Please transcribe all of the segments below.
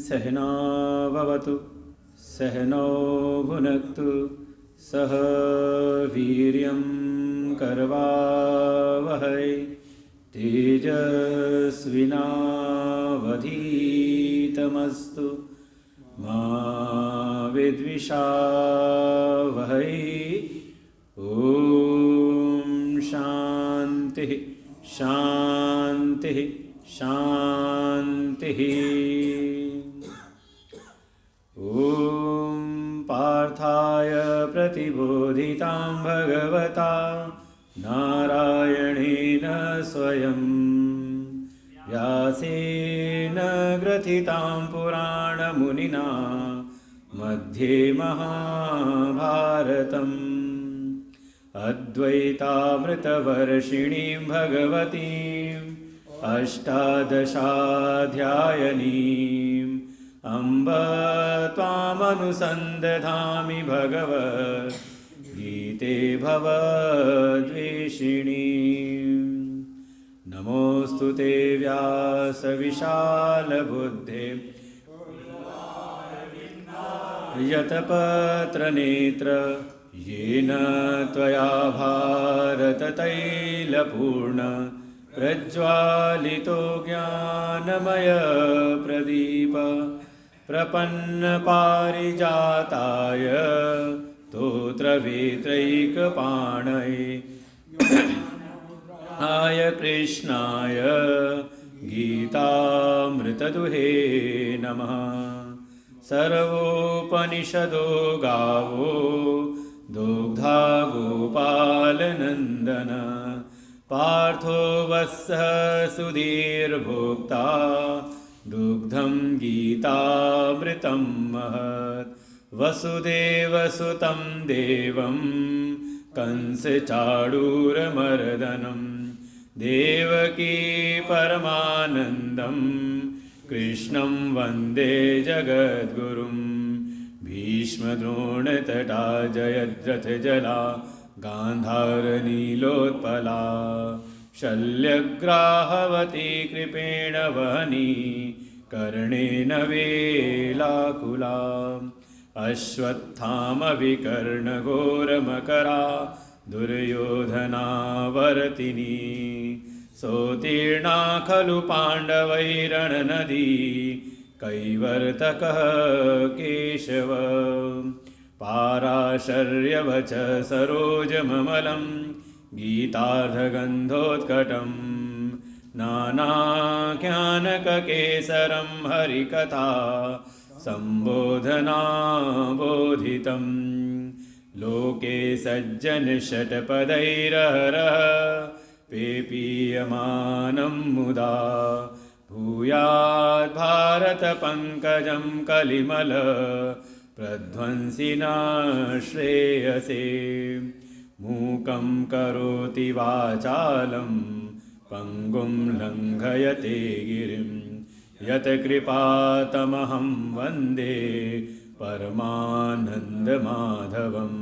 सहना भवतु सहनौ भुनक्तु सह वीर्यं करवावहै तेजस्विनावधीतमस्तु मा विद्विषावहै। ॐ शान्तिः शान्तिः शान्तिः। ॐ पार्थाय प्रतिबोधितां भगवता नारायणेन स्वयं व्यासेन ग्रथितां पुराणमुनिना मध्ये महाभारतम् अद्वैतामृतवर्षिणीं भगवतीम् अष्टादशाध्यायनीम् अम्ब त्वामनुसन्दधामि भगवद्गीते भवद्वेषिणीम्। नमोऽस्तु ते व्यासविशालबुद्धे यतपत्रनेत्र येन त्वया भारततैलपूर्ण प्रज्वालितो ज्ञानमय प्रदीप प्रपन्नपारिजाताय स्तोत्रवेत्रैकपाणये आय कृष्णाय गीतामृतदुहे नमः। सर्वोपनिषदो गावो दुग्धा गोपालनन्दन पार्थो वत्सः सुधीर्भोक्ता दुग्धं गीतामृतं महत्। वसुदेवसुतं देवं कंसचाणूरमर्दनं देवकी परमानन्दं कृष्णं वन्दे जगद्गुरुं। भीष्मद्रोणतटा जयद्रथजला गान्धारनीलोत्पला शल्यग्राहवती कृपेण वहनी कर्णेन वेलाकुला। अश्वत्थामविकर्णघोरमकरा दुर्योधनावर्तिनी सोत्तीर्णा खलु पाण्डवैरणनदी कैवर्तकः केशव। पाराशर्यवच सरोजममलं गीतार्धगन्धोत्कटं नानाख्यानककेसरं हरिकथा सम्बोधनाबोधितं। लोके सज्जनषट्पदैरहरः पेपीयमानं मुदा भूयात् भारतपङ्कजं कलिमल प्रध्वंसिना श्रेयसे। मूकं करोति वाचालं पङ्गुं लङ्घयते गिरिं यत्कृपातमहं वन्दे परमानन्दमाधवम्।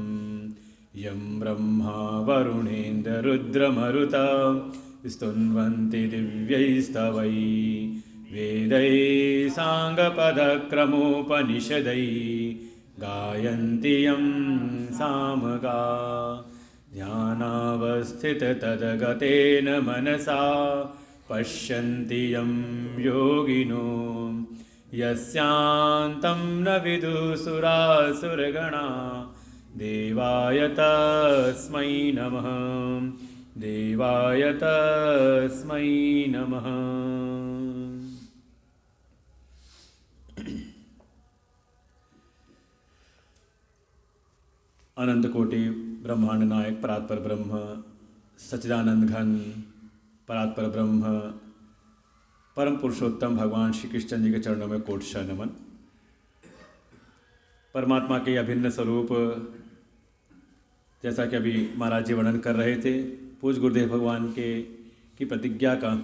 यं ब्रह्मा वरुणेन्द्ररुद्रमरुता स्तुन्वन्ति दिव्यैस्तवैः वेदैः साङ्गपदक्रमोपनिषदैः गायन्ति यं सामगा। ध्यानावस्थिततद्गतेन मनसा पश्यन्ति यं योगिनो यस्यान्तं न विदुसुरासुरगणा। देवाय तस्मै नमः देवाय तस्मै नमः। अनंत कोटि ब्रह्मांड नायक परात्पर ब्रह्म सच्चिदानंद घन परात्पर ब्रह्म परम पुरुषोत्तम भगवान श्री कृष्ण जी के चरणों में कोटशः नमन। परमात्मा के अभिन्न स्वरूप जैसा कि अभी महाराज जी वर्णन कर रहे थे, पूज्य गुरुदेव भगवान की प्रतिज्ञा का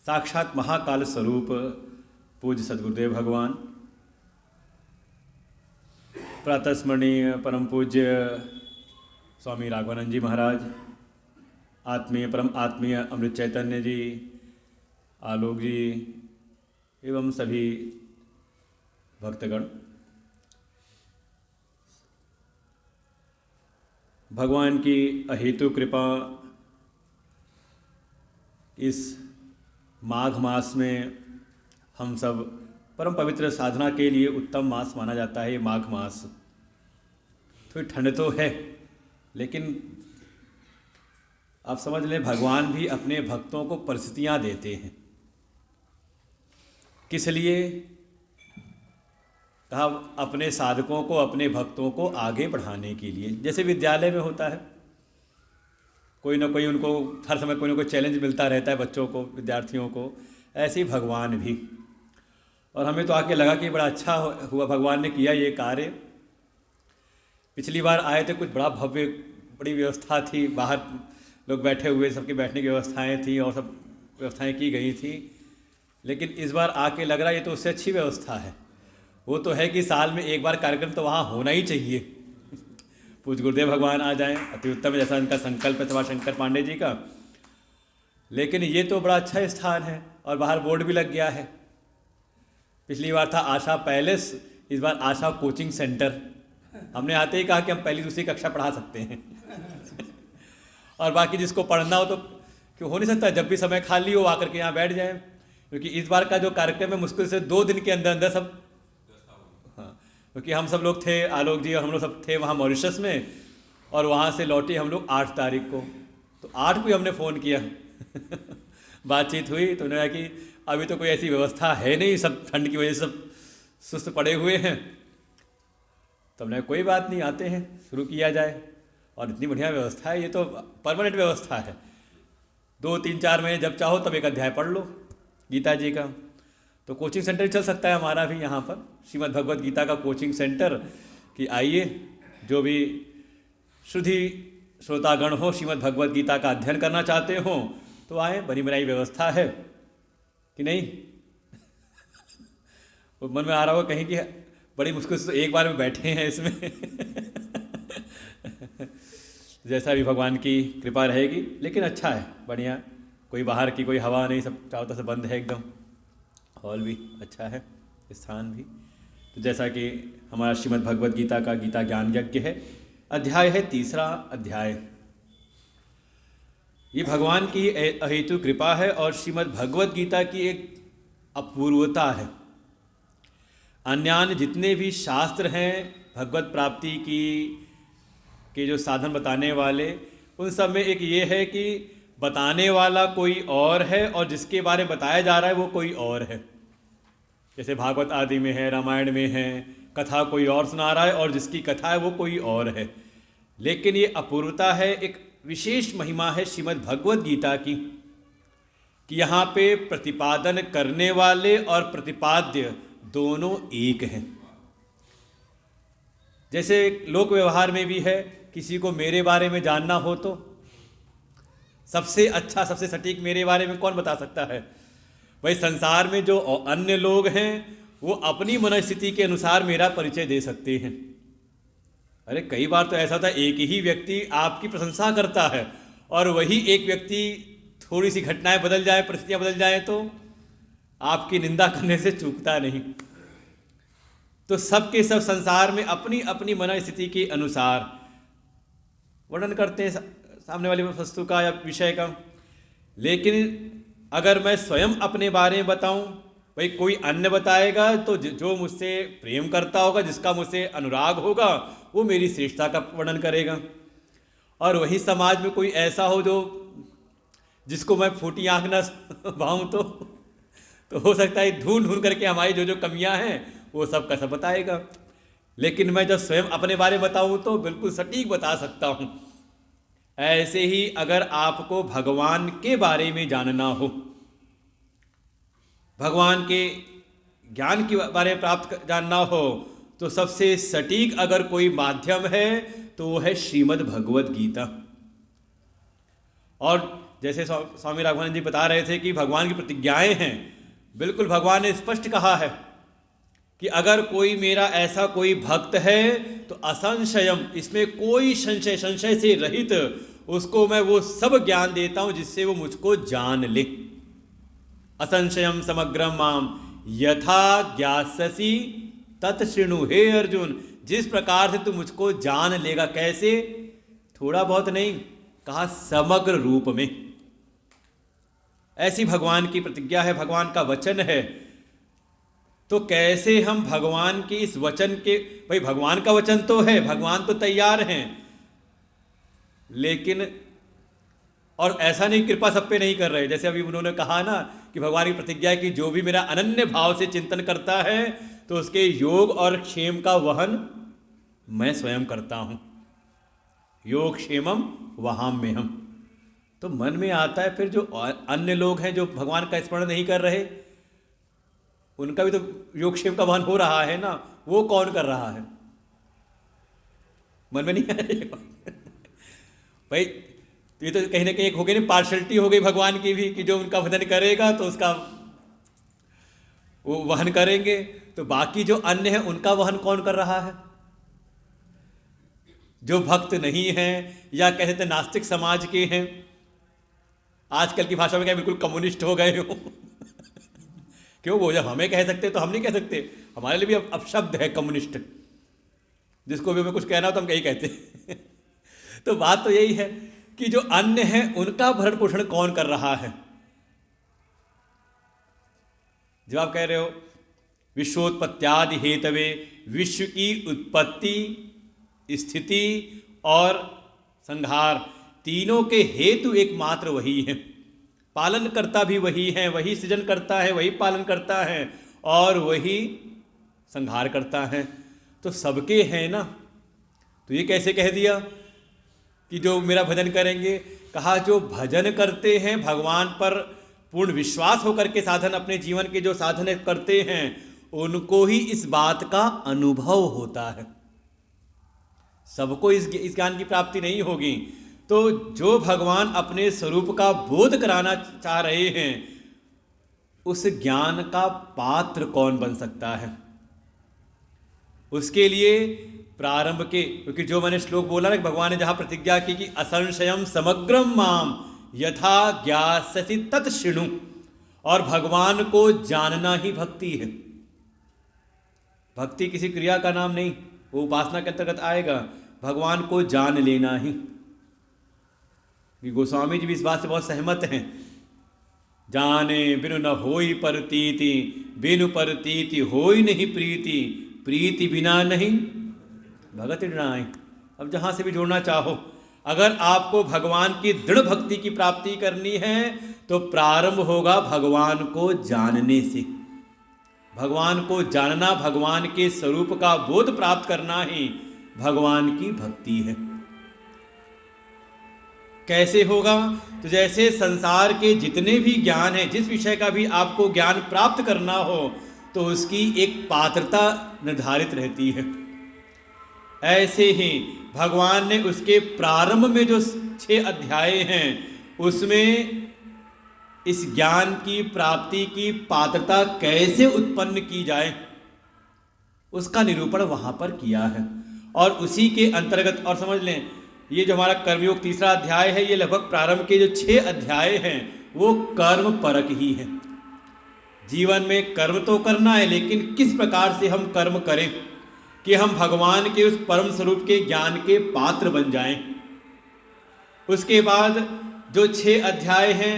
साक्षात महाकाल स्वरूप पूज्य सद्गुरुदेव भगवान, प्रातः स्मरणीय परम पूज्य स्वामी राघवानंद जी महाराज, आत्मीय परम आत्मीय अमृत चैतन्य जी, आलोक जी एवं सभी भक्तगण, भगवान की अहेतु कृपा इस माघ मास में हम सब परम पवित्र साधना के लिए उत्तम मास माना जाता है। ये माघ मास थोड़ी ठंड तो है, लेकिन आप समझ लें भगवान भी अपने भक्तों को परिस्थितियाँ देते हैं। किस लिए? कहा अपने साधकों को, अपने भक्तों को आगे बढ़ाने के लिए। जैसे विद्यालय में होता है, कोई ना कोई उनको हर समय कोई ना कोई चैलेंज मिलता रहता है बच्चों को, विद्यार्थियों को। ऐसे ही भगवान भी। और हमें तो आके लगा कि बड़ा अच्छा हुआ भगवान ने किया ये कार्य। पिछली बार आए थे, कुछ बड़ा भव्य बड़ी व्यवस्था थी, बाहर लोग बैठे हुए, सबके बैठने की व्यवस्थाएं थी और सब व्यवस्थाएं की गई थी। लेकिन इस बार आके लग रहा है ये तो उससे अच्छी व्यवस्था है। वो तो है कि साल में एक बार कार्यक्रम तो वहाँ होना ही चाहिए। पूज्य गुरुदेव भगवान आ जाएं, अति उत्तम, जैसा उनका संकल्प है सभा शंकर पांडे जी का। लेकिन ये तो बड़ा अच्छा स्थान है और बाहर बोर्ड भी लग गया है। पिछली बार था आशा पैलेस, इस बार आशा कोचिंग सेंटर। हमने आते ही कहा कि हम पहली दूसरी कक्षा पढ़ा सकते हैं। और बाकी जिसको पढ़ना हो तो क्यों हो नहीं सकता, जब भी समय खाली हो आकर के यहाँ बैठ जाए। क्योंकि इस बार का जो कार्यक्रम है मुश्किल से 2 दिन के अंदर अंदर सब, हाँ, क्योंकि हम सब लोग थे, आलोक जी और हम लोग सब थे वहाँ मॉरिशस में, और वहाँ से लौटे हम लोग 8 तारीख को। तो 8 को हमने फ़ोन किया। बातचीत हुई तो उन्होंने कहा कि अभी तो कोई ऐसी व्यवस्था है नहीं, सब ठंड की वजह से सब सुस्त पड़े हुए हैं। तो हमने कोई बात नहीं, आते हैं, शुरू किया जाए। और इतनी बढ़िया व्यवस्था है, ये तो परमानेंट व्यवस्था है। 2, 3, 4 महीने जब चाहो तब एक अध्याय पढ़ लो गीता जी का। तो कोचिंग सेंटर चल सकता है हमारा भी यहाँ पर, श्रीमद् भगवद गीता का कोचिंग सेंटर। कि आइए, जो भी शुद्धि श्रोतागण हो, श्रीमद् भगवद गीता का अध्ययन करना चाहते हो तो आए, बनी बनाई व्यवस्था है कि नहीं। वो मन में आ रहा होगा कहीं कि बड़ी मुश्किल से एक बार में बैठे हैं इसमें। जैसा भी भगवान की कृपा रहेगी, लेकिन अच्छा है, बढ़िया। कोई बाहर की कोई हवा नहीं, सब चारों तरफ से बंद है एकदम। हॉल भी अच्छा है, स्थान भी। तो जैसा कि हमारा श्रीमद् भगवद गीता का गीता ज्ञान यज्ञ है, अध्याय है 3रा अध्याय। ये भगवान की अहेतु कृपा है और श्रीमद् भगवद गीता की एक अपूर्वता है। अन्यान्य जितने भी शास्त्र हैं भगवत प्राप्ति की के जो साधन बताने वाले, उन सब में एक ये है कि बताने वाला कोई और है और जिसके बारे में बताया जा रहा है वो कोई और है। जैसे भागवत आदि में है, रामायण में है, कथा कोई और सुना रहा है और जिसकी कथा है वो कोई और है। लेकिन ये अपूर्वता है, एक विशेष महिमा है श्रीमद् भगवद गीता की, कि यहाँ पे प्रतिपादन करने वाले और प्रतिपाद्य दोनों एक हैं। जैसे लोक व्यवहार में भी है, किसी को मेरे बारे में जानना हो तो सबसे अच्छा, सबसे सटीक मेरे बारे में कौन बता सकता है? भाई संसार में जो अन्य लोग हैं वो अपनी मनस्थिति के अनुसार मेरा परिचय दे सकते हैं। अरे कई बार तो ऐसा था, एक ही व्यक्ति आपकी प्रशंसा करता है और वही एक व्यक्ति थोड़ी सी घटनाएं बदल जाए, परिस्थितियां बदल जाए तो आपकी निंदा करने से चूकता नहीं। तो सबके सब संसार में अपनी अपनी मनस्थिति के अनुसार वर्णन करते हैं सामने वाली वस्तु का या विषय का। लेकिन अगर मैं स्वयं अपने बारे में बताऊं, भाई कोई अन्य बताएगा तो जो मुझसे प्रेम करता होगा, जिसका मुझसे अनुराग होगा, वो मेरी श्रेष्ठता का वर्णन करेगा। और वही समाज में कोई ऐसा हो जो जिसको मैं फूटी आँख न भाऊँ तो हो सकता है ढूंढ ढूंढ करके हमारी जो जो कमियां हैं वो सब का सब बताएगा। लेकिन मैं जब स्वयं अपने बारे में बताऊँ तो बिल्कुल सटीक बता सकता हूँ। ऐसे ही अगर आपको भगवान के बारे में जानना हो, भगवान के ज्ञान के बारे में प्राप्त जानना हो, तो सबसे सटीक अगर कोई माध्यम है तो वो है श्रीमद् भगवद गीता। और जैसे स्वामी राघवानंद जी बता रहे थे कि भगवान की प्रतिज्ञाएं हैं, बिल्कुल भगवान ने स्पष्ट कहा है कि अगर कोई मेरा ऐसा कोई भक्त है तो असंशयम, इसमें कोई संशय से रहित उसको मैं वो सब ज्ञान देता हूं जिससे वो मुझको जान ले। असंशयम समग्रम माम यथा ज्ञास्यसि तत्शृणु, हे अर्जुन, जिस प्रकार से तू मुझको जान लेगा। कैसे? थोड़ा बहुत नहीं, कहा समग्र रूप में। ऐसी भगवान की प्रतिज्ञा है, भगवान का वचन है। तो कैसे हम भगवान के इस वचन के, भाई भगवान का वचन तो है, भगवान तो तैयार हैं, लेकिन और ऐसा नहीं कृपा सब पे नहीं कर रहे। जैसे अभी उन्होंने कहा ना कि भगवान की प्रतिज्ञा है कि जो भी मेरा अनन्य भाव से चिंतन करता है तो उसके योग और क्षेम का वहन मैं स्वयं करता हूं। योग क्षेमम वहाम्यहम्। तो मन में आता है फिर जो अन्य लोग हैं जो भगवान का स्मरण नहीं कर रहे, उनका भी तो योगक्षेम का वहन हो रहा है ना, वो कौन कर रहा है? मन में नहीं आएगा भाई। तो ये तो कहीं ना कहीं एक हो गई ना, पार्शलिटी हो गई भगवान की भी, कि जो उनका भजन करेगा तो उसका वो वहन करेंगे, तो बाकी जो अन्य है उनका वहन कौन कर रहा है? जो भक्त नहीं हैं या कहते नास्तिक समाज के हैं, आजकल की भाषा में क्या बिल्कुल कम्युनिस्ट हो गए हो क्यों? वो जब हमें कह सकते तो हम नहीं कह सकते? हमारे लिए भी अब शब्द है कम्युनिस्ट, जिसको भी हमें कुछ कहना हो तो हम यही कहते तो बात तो यही है कि जो अन्य है उनका भरण पोषण कौन कर रहा है? जब आप कह रहे हो विश्वोत्पत्त्यादि हेतवे, विश्व की उत्पत्ति, स्थिति और संहार तीनों के हेतु एकमात्र वही है। पालन करता भी वही है, वही सृजन करता है, वही पालन करता है और वही संहार करता है। तो सबके हैं ना। तो ये कैसे कह दिया कि जो मेरा भजन करेंगे? कहा जो भजन करते हैं, भगवान पर पूर्ण विश्वास होकर के साधन, अपने जीवन के जो साधन करते हैं, उनको ही इस बात का अनुभव होता है। सबको इस ज्ञान की प्राप्ति नहीं होगी। तो जो भगवान अपने स्वरूप का बोध कराना चाह रहे हैं, उस ज्ञान का पात्र कौन बन सकता है? उसके लिए प्रारंभ के, क्योंकि जो मैंने श्लोक बोला ना, भगवान ने जहां प्रतिज्ञा की कि असंशयम समग्रम माम यथा ज्ञास्यसि तत् शृणु, और भगवान को जानना ही भक्ति है। भक्ति किसी क्रिया का नाम नहीं, वो उपासना के अंतर्गत आएगा। भगवान को जान लेना ही। गोस्वामी जी भी इस बात से बहुत सहमत हैं। जाने बिनु न होई परतीति, बिनु परतीति होई नहीं प्रीति, प्रीति बिना नहीं भगत नाई। अब जहाँ से भी जोड़ना चाहो, अगर आपको भगवान की दृढ़ भक्ति की प्राप्ति करनी है तो प्रारंभ होगा भगवान को जानने से। भगवान को जानना, भगवान के स्वरूप का बोध प्राप्त करना ही भगवान की भक्ति है। कैसे होगा? तो जैसे संसार के जितने भी ज्ञान हैं, जिस विषय का भी आपको ज्ञान प्राप्त करना हो तो उसकी एक पात्रता निर्धारित रहती है। ऐसे ही भगवान ने उसके प्रारंभ में जो 6 अध्याय हैं, उसमें इस ज्ञान की प्राप्ति की पात्रता कैसे उत्पन्न की जाए उसका निरूपण वहां पर किया है। और उसी के अंतर्गत, और समझ लें, ये जो हमारा कर्मयोग तीसरा अध्याय है, ये लगभग प्रारंभ के जो 6 अध्याय हैं वो कर्म परक ही है। जीवन में कर्म तो करना है, लेकिन किस प्रकार से हम कर्म करें कि हम भगवान के उस परम स्वरूप के ज्ञान के पात्र बन जाएं। उसके बाद जो 6 अध्याय हैं,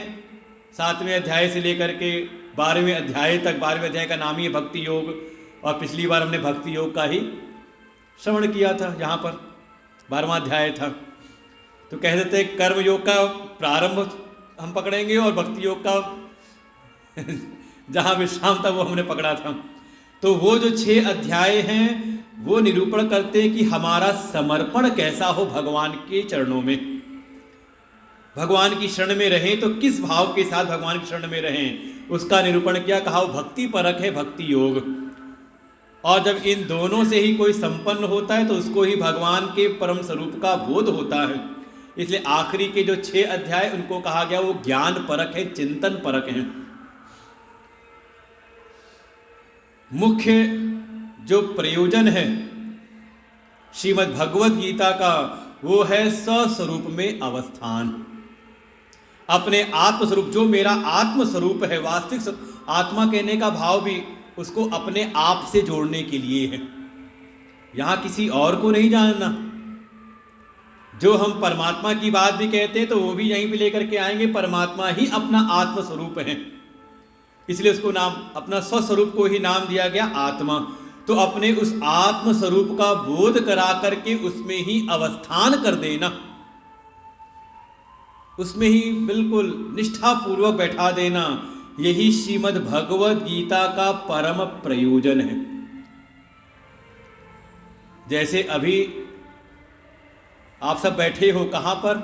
7वें अध्याय से लेकर के 12वें अध्याय तक, 12वें अध्याय का नाम ही है भक्ति योग, और पिछली बार हमने भक्ति योग का ही श्रवण किया था, जहाँ पर 12वां अध्याय था। तो कह देते हैं कर्म योग का प्रारंभ हम पकड़ेंगे और भक्ति योग का जहाँ विश्राम था वो हमने पकड़ा था। तो वो जो 6 अध्याय हैं वो निरूपण करते हैं कि हमारा समर्पण कैसा हो भगवान के चरणों में। भगवान की शरण में रहें तो किस भाव के साथ भगवान की शरण में रहें, उसका निरूपण किया। कहा वो भक्ति परक है, भक्ति योग। और जब इन दोनों से ही कोई संपन्न होता है तो उसको ही भगवान के परम स्वरूप का बोध होता है। इसलिए आखिरी के जो 6 अध्याय उनको कहा गया वो ज्ञान परक है, चिंतन परक है। मुख्य जो प्रयोजन है श्रीमद् भगवद गीता का वो है स्वस्वरूप में अवस्थान। अपने आत्मस्वरूप, जो मेरा आत्मस्वरूप है, वास्तविक आत्मा कहने का भाव भी उसको अपने आप से जोड़ने के लिए है। यहाँ किसी और को नहीं जानना। जो हम परमात्मा की बात भी कहते हैं तो वो भी यहीं पे लेकर के आएंगे, परमात्मा ही अपना आत्म स्वरूप है, इसलिए उसको नाम, अपना स्वस्वरूप को ही नाम दिया गया आत्मा। तो अपने उस आत्म स्वरूप का बोध करा करके उसमें ही अवस्थान कर देना, उसमें ही बिल्कुल निष्ठा पूर्वक बैठा देना, यही श्रीमद् भगवद गीता का परम प्रयोजन है। जैसे अभी आप सब बैठे हो, कहां पर?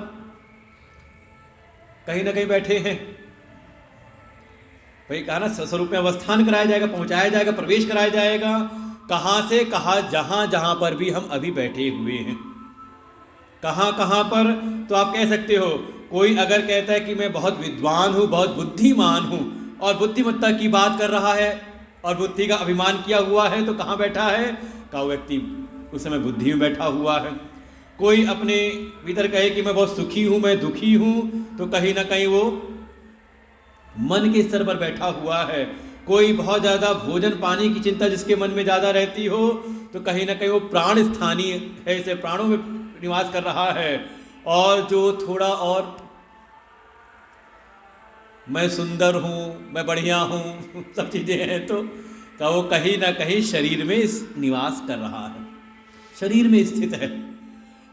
कहीं ना कहीं बैठे हैं। वही कहा ना, स्वरूप में अवस्थान कराया जाएगा, पहुंचाया जाएगा, प्रवेश कराया जाएगा। कहां से? कहा जहां जहां पर भी हम अभी बैठे हुए हैं। कहां कहां पर? तो आप कह सकते हो, कोई अगर कहता है कि मैं बहुत विद्वान हूं, बहुत बुद्धिमान हूं, और बुद्धिमत्ता की बात कर रहा है और बुद्धि का अभिमान किया हुआ है, तो कहां बैठा है? का व्यक्ति उस समय बुद्धि में बैठा हुआ है। कोई अपने भीतर कहे कि मैं बहुत सुखी हूं, मैं दुखी हूं, तो कहीं ना कहीं वो मन के स्तर पर बैठा हुआ है। कोई बहुत ज़्यादा भोजन पानी की चिंता जिसके मन में ज़्यादा रहती हो, तो कहीं ना कहीं वो प्राण स्थानीय है, इसे प्राणों में निवास कर रहा है। और जो थोड़ा और मैं सुंदर हूँ, मैं बढ़िया हूँ, सब चीज़ें हैं, तो वो कहीं ना कहीं शरीर में निवास कर रहा है, शरीर में स्थित है।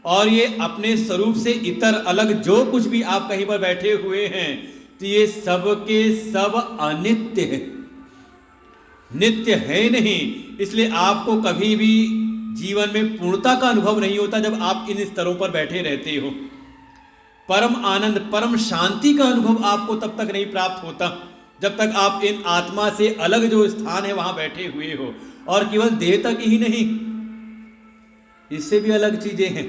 और ये अपने स्वरूप से इतर अलग जो कुछ भी आप कहीं पर बैठे हुए हैं, तो ये सब के सब अनित्य है, नित्य है नहीं। इसलिए आपको कभी भी जीवन में पूर्णता का अनुभव नहीं होता जब आप इन स्तरों पर बैठे रहते हो। परम आनंद, परम शांति का अनुभव आपको तब तक नहीं प्राप्त होता जब तक आप इन आत्मा से अलग जो स्थान है वहां बैठे हुए हो। और केवल देह तक ही नहीं, इससे भी अलग चीजें हैं।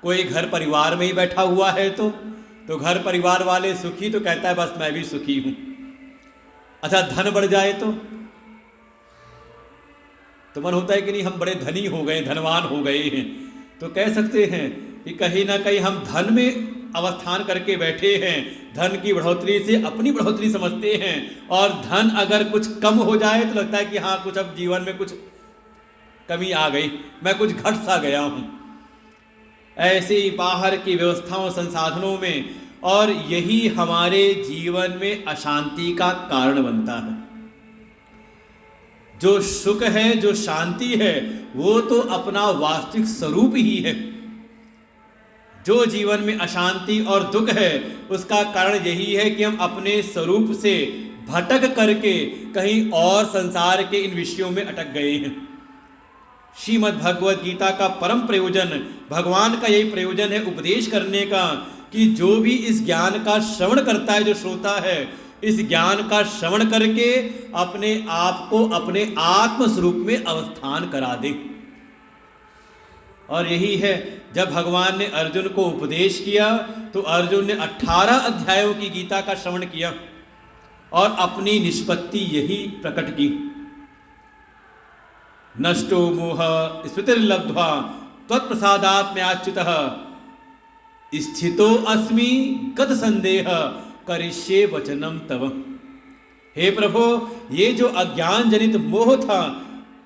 कोई घर परिवार में ही बैठा हुआ है तो घर परिवार वाले सुखी, तो कहता है बस मैं भी सुखी हूं। अच्छा, धन बढ़ जाए तो मन होता है कि नहीं हम बड़े धनी हो गए, धनवान हो गए हैं, तो कह सकते हैं कि कहीं ना कहीं हम धन में अवस्थान करके बैठे हैं, धन की बढ़ोतरी से अपनी बढ़ोतरी समझते हैं। और धन अगर कुछ कम हो जाए तो लगता है कि हाँ कुछ अब जीवन में कुछ कमी आ गई, मैं कुछ घट सा गया हूं। ऐसे ही बाहर की व्यवस्थाओं संसाधनों में, और यही हमारे जीवन में अशांति का कारण बनता है। जो सुख है, जो शांति है, वो तो अपना वास्तविक स्वरूप ही है। जो जीवन में अशांति और दुख है, उसका कारण यही है कि हम अपने स्वरूप से भटक करके कहीं और संसार के इन विषयों में अटक गए हैं। श्रीमद् भगवद गीता का परम प्रयोजन, भगवान का यही प्रयोजन है उपदेश करने का, कि जो भी इस ज्ञान का श्रवण करता है, जो श्रोता है, इस ज्ञान का श्रवण करके अपने आप को अपने आत्म स्वरूप में अवस्थान करा दे। और यही है, जब भगवान ने अर्जुन को उपदेश किया तो अर्जुन ने 18 अध्यायों की गीता का श्रवण किया और अपनी निष्पत्ति यही प्रकट की। नष्टो मोह स्मृतिर्लब्ध्वा त्वत्प्रसादात्म्याच्युतः स्थितो अस्मि गत संदेह करिष्ये वचनम तव। हे प्रभु, ये जो अज्ञान जनित मोह था,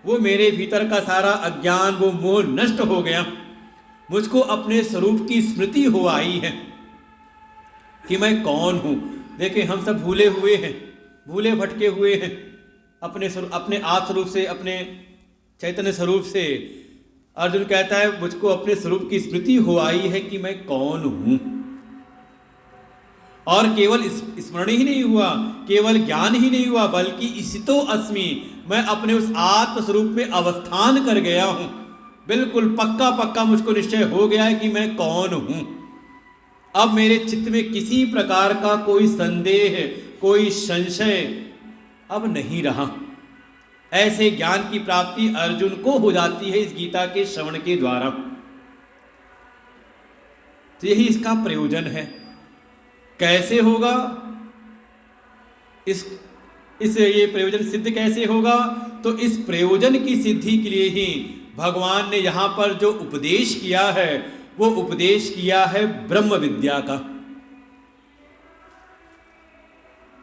वो मेरे भीतर का सारा अज्ञान, वो मोह नष्ट हो गया। मुझको अपने स्वरूप की स्मृति हो आई है कि मैं कौन हूं। देखें, हम सब भूले हुए हैं, भूले भटके हुए हैं अपने आप स्वरूप से, अपने चैतन्य स्वरूप से। अर्जुन कहता है मुझको अपने स्वरूप की स्मृति हो आई है कि मैं कौन हूं। और केवल स्मरण ही नहीं हुआ, केवल ज्ञान ही नहीं हुआ, बल्कि इसितो अस्मि, मैं अपने उस आत्म स्वरूप में अवस्थान कर गया हूं। बिल्कुल पक्का पक्का मुझको निश्चय हो गया है कि मैं कौन हूं। अब मेरे चित्त में किसी प्रकार का कोई संदेह, कोई संशय अब नहीं रहा। ऐसे ज्ञान की प्राप्ति अर्जुन को हो जाती है इस गीता के श्रवण के द्वारा। तो यही इसका प्रयोजन है। कैसे होगा ये प्रयोजन सिद्ध कैसे होगा? तो इस प्रयोजन की सिद्धि के लिए ही भगवान ने यहाँ पर जो उपदेश किया है, वो उपदेश किया है ब्रह्म विद्या का।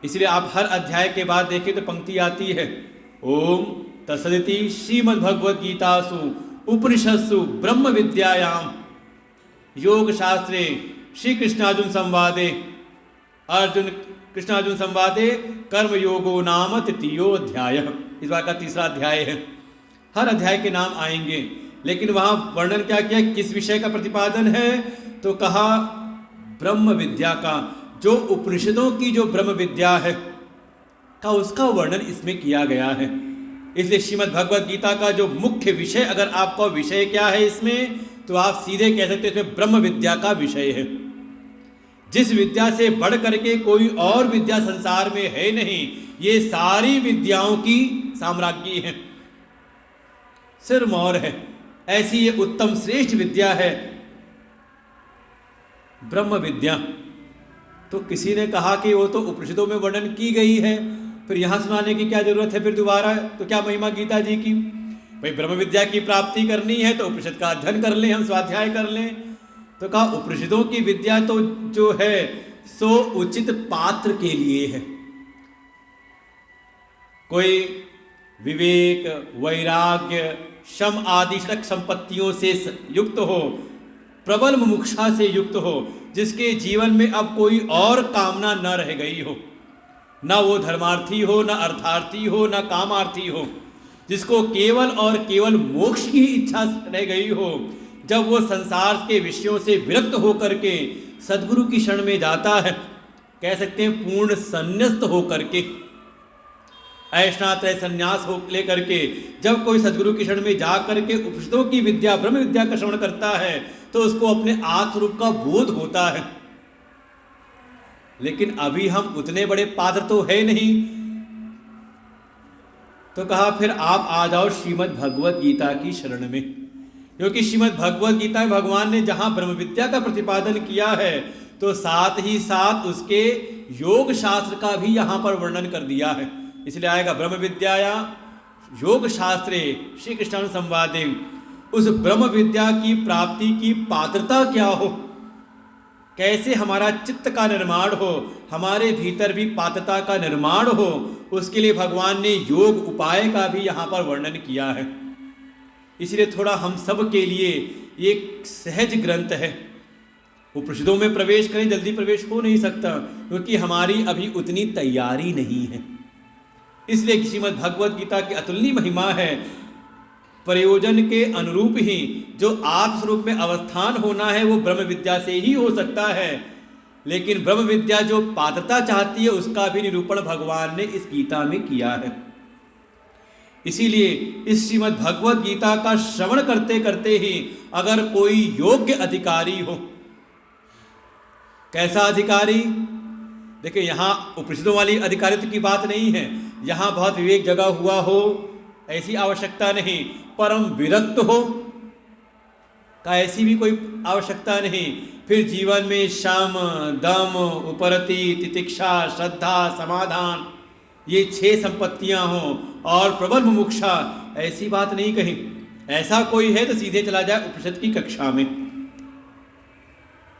इसलिए आप हर अध्याय के बाद देखें तो पंक्ति आती है, ओम तत्सदिति श्रीमद्भगवद्गीतासु उपनिषत्सु ब्रह्म विद्यायां योग शास्त्रे श्री कृष्णार्जुन संवादे कृष्णार्जुन संवादे कर्म योगो नाम तृतीयो अध्याय। इस बार का तीसरा अध्याय है। हर अध्याय के नाम आएंगे, लेकिन वहाँ वर्णन क्या किया, किस विषय का प्रतिपादन है, तो कहा ब्रह्म विद्या का, जो उपनिषदों की जो ब्रह्म विद्या है का उसका वर्णन इसमें किया गया है। इसलिए श्रीमद् भगवद गीता का जो मुख्य विषय, अगर आपका विषय क्या है इसमें, तो आप सीधे कह सकते हैं इसमें ब्रह्म विद्या का विषय है। जिस विद्या से बढ़ करके कोई और विद्या संसार में है नहीं, ये सारी विद्याओं की साम्राज्ञी है, सिरमौर है, ऐसी ये उत्तम श्रेष्ठ विद्या है ब्रह्म विद्या। तो किसी ने कहा कि वो तो उपनिषदों में वर्णन की गई है, फिर यहाँ सुनाने की क्या जरूरत है फिर दोबारा, तो क्या महिमा गीता जी की। भाई ब्रह्म विद्या की प्राप्ति करनी है तो उपनिषद का अध्ययन कर लें, हम स्वाध्याय कर लें। तो कहा उपनिषदों की विद्या तो जो है सो उचित पात्र के लिए है। कोई विवेक, वैराग्य, शम आदि षट् संपत्तियों से युक्त हो, प्रबल मुमुक्षा से युक्त हो, जिसके जीवन में अब कोई और कामना न रह गई हो, ना वो धर्मार्थी हो, ना अर्थार्थी हो, ना कामार्थी हो, जिसको केवल और केवल मोक्ष की इच्छा रह गई हो, जब वो संसार के विषयों से विरक्त होकर के सद्गुरु की शरण में जाता है, कह सकते हैं पूर्ण संन्यास्त होकर के, ऐष्णात्रय संन्यास हो लेकर के जब कोई सद्गुरु की शरण में जा करके उपनिषदों की विद्या ब्रह्म विद्या का श्रवण करता है तो उसको अपने आत्मरूप का बोध होता है। लेकिन अभी हम उतने बड़े पात्र तो है नहीं, तो कहा फिर आप आ जाओ श्रीमद् भगवद गीता की शरण में, क्योंकि श्रीमद् भगवद गीता में भगवान ने जहां ब्रह्म विद्या का प्रतिपादन किया है तो साथ ही साथ उसके योग शास्त्र का भी यहां पर वर्णन कर दिया है। इसलिए आएगा ब्रह्म विद्याया योग शास्त्रे श्री कृष्ण संवादे, उस ब्रह्म विद्या की प्राप्ति की पात्रता क्या हो, कैसे हमारा चित्त का निर्माण हो, हमारे भीतर भी पात्रता का निर्माण हो, उसके लिए भगवान ने योग उपाय का भी यहाँ पर वर्णन किया है। इसलिए थोड़ा हम सब के लिए एक सहज ग्रंथ है। उपनिषदों में प्रवेश करें, जल्दी प्रवेश हो नहीं सकता, क्योंकि हमारी अभी उतनी तैयारी नहीं है। इसलिए श्रीमद् भगवद गीता की अतुलनीय महिमा है। प्रयोजन के अनुरूप ही जो आत्मस्वरूप में अवस्थान होना है वो ब्रह्म विद्या से ही हो सकता है, लेकिन ब्रह्म विद्या जो पात्रता चाहती है उसका भी निरूपण भगवान ने इस गीता में किया है। इसीलिए इस श्रीमद् भगवद गीता का श्रवण करते करते ही अगर कोई योग्य अधिकारी हो, कैसा अधिकारी, देखिए यहाँ उपनिषदों वाली अधिकारित्व की बात नहीं है, यहाँ बहुत विवेक जगा हुआ हो ऐसी आवश्यकता नहीं, परम विरक्त हो का ऐसी भी कोई आवश्यकता नहीं, फिर जीवन में शम, दम, उपरति, तितिक्षा, श्रद्धा, समाधान, ये 6 संपत्तियां हों और प्रबल मुमुक्षा, ऐसी बात नहीं कही। ऐसा कोई है तो सीधे चला जाए उपनिषद की कक्षा में,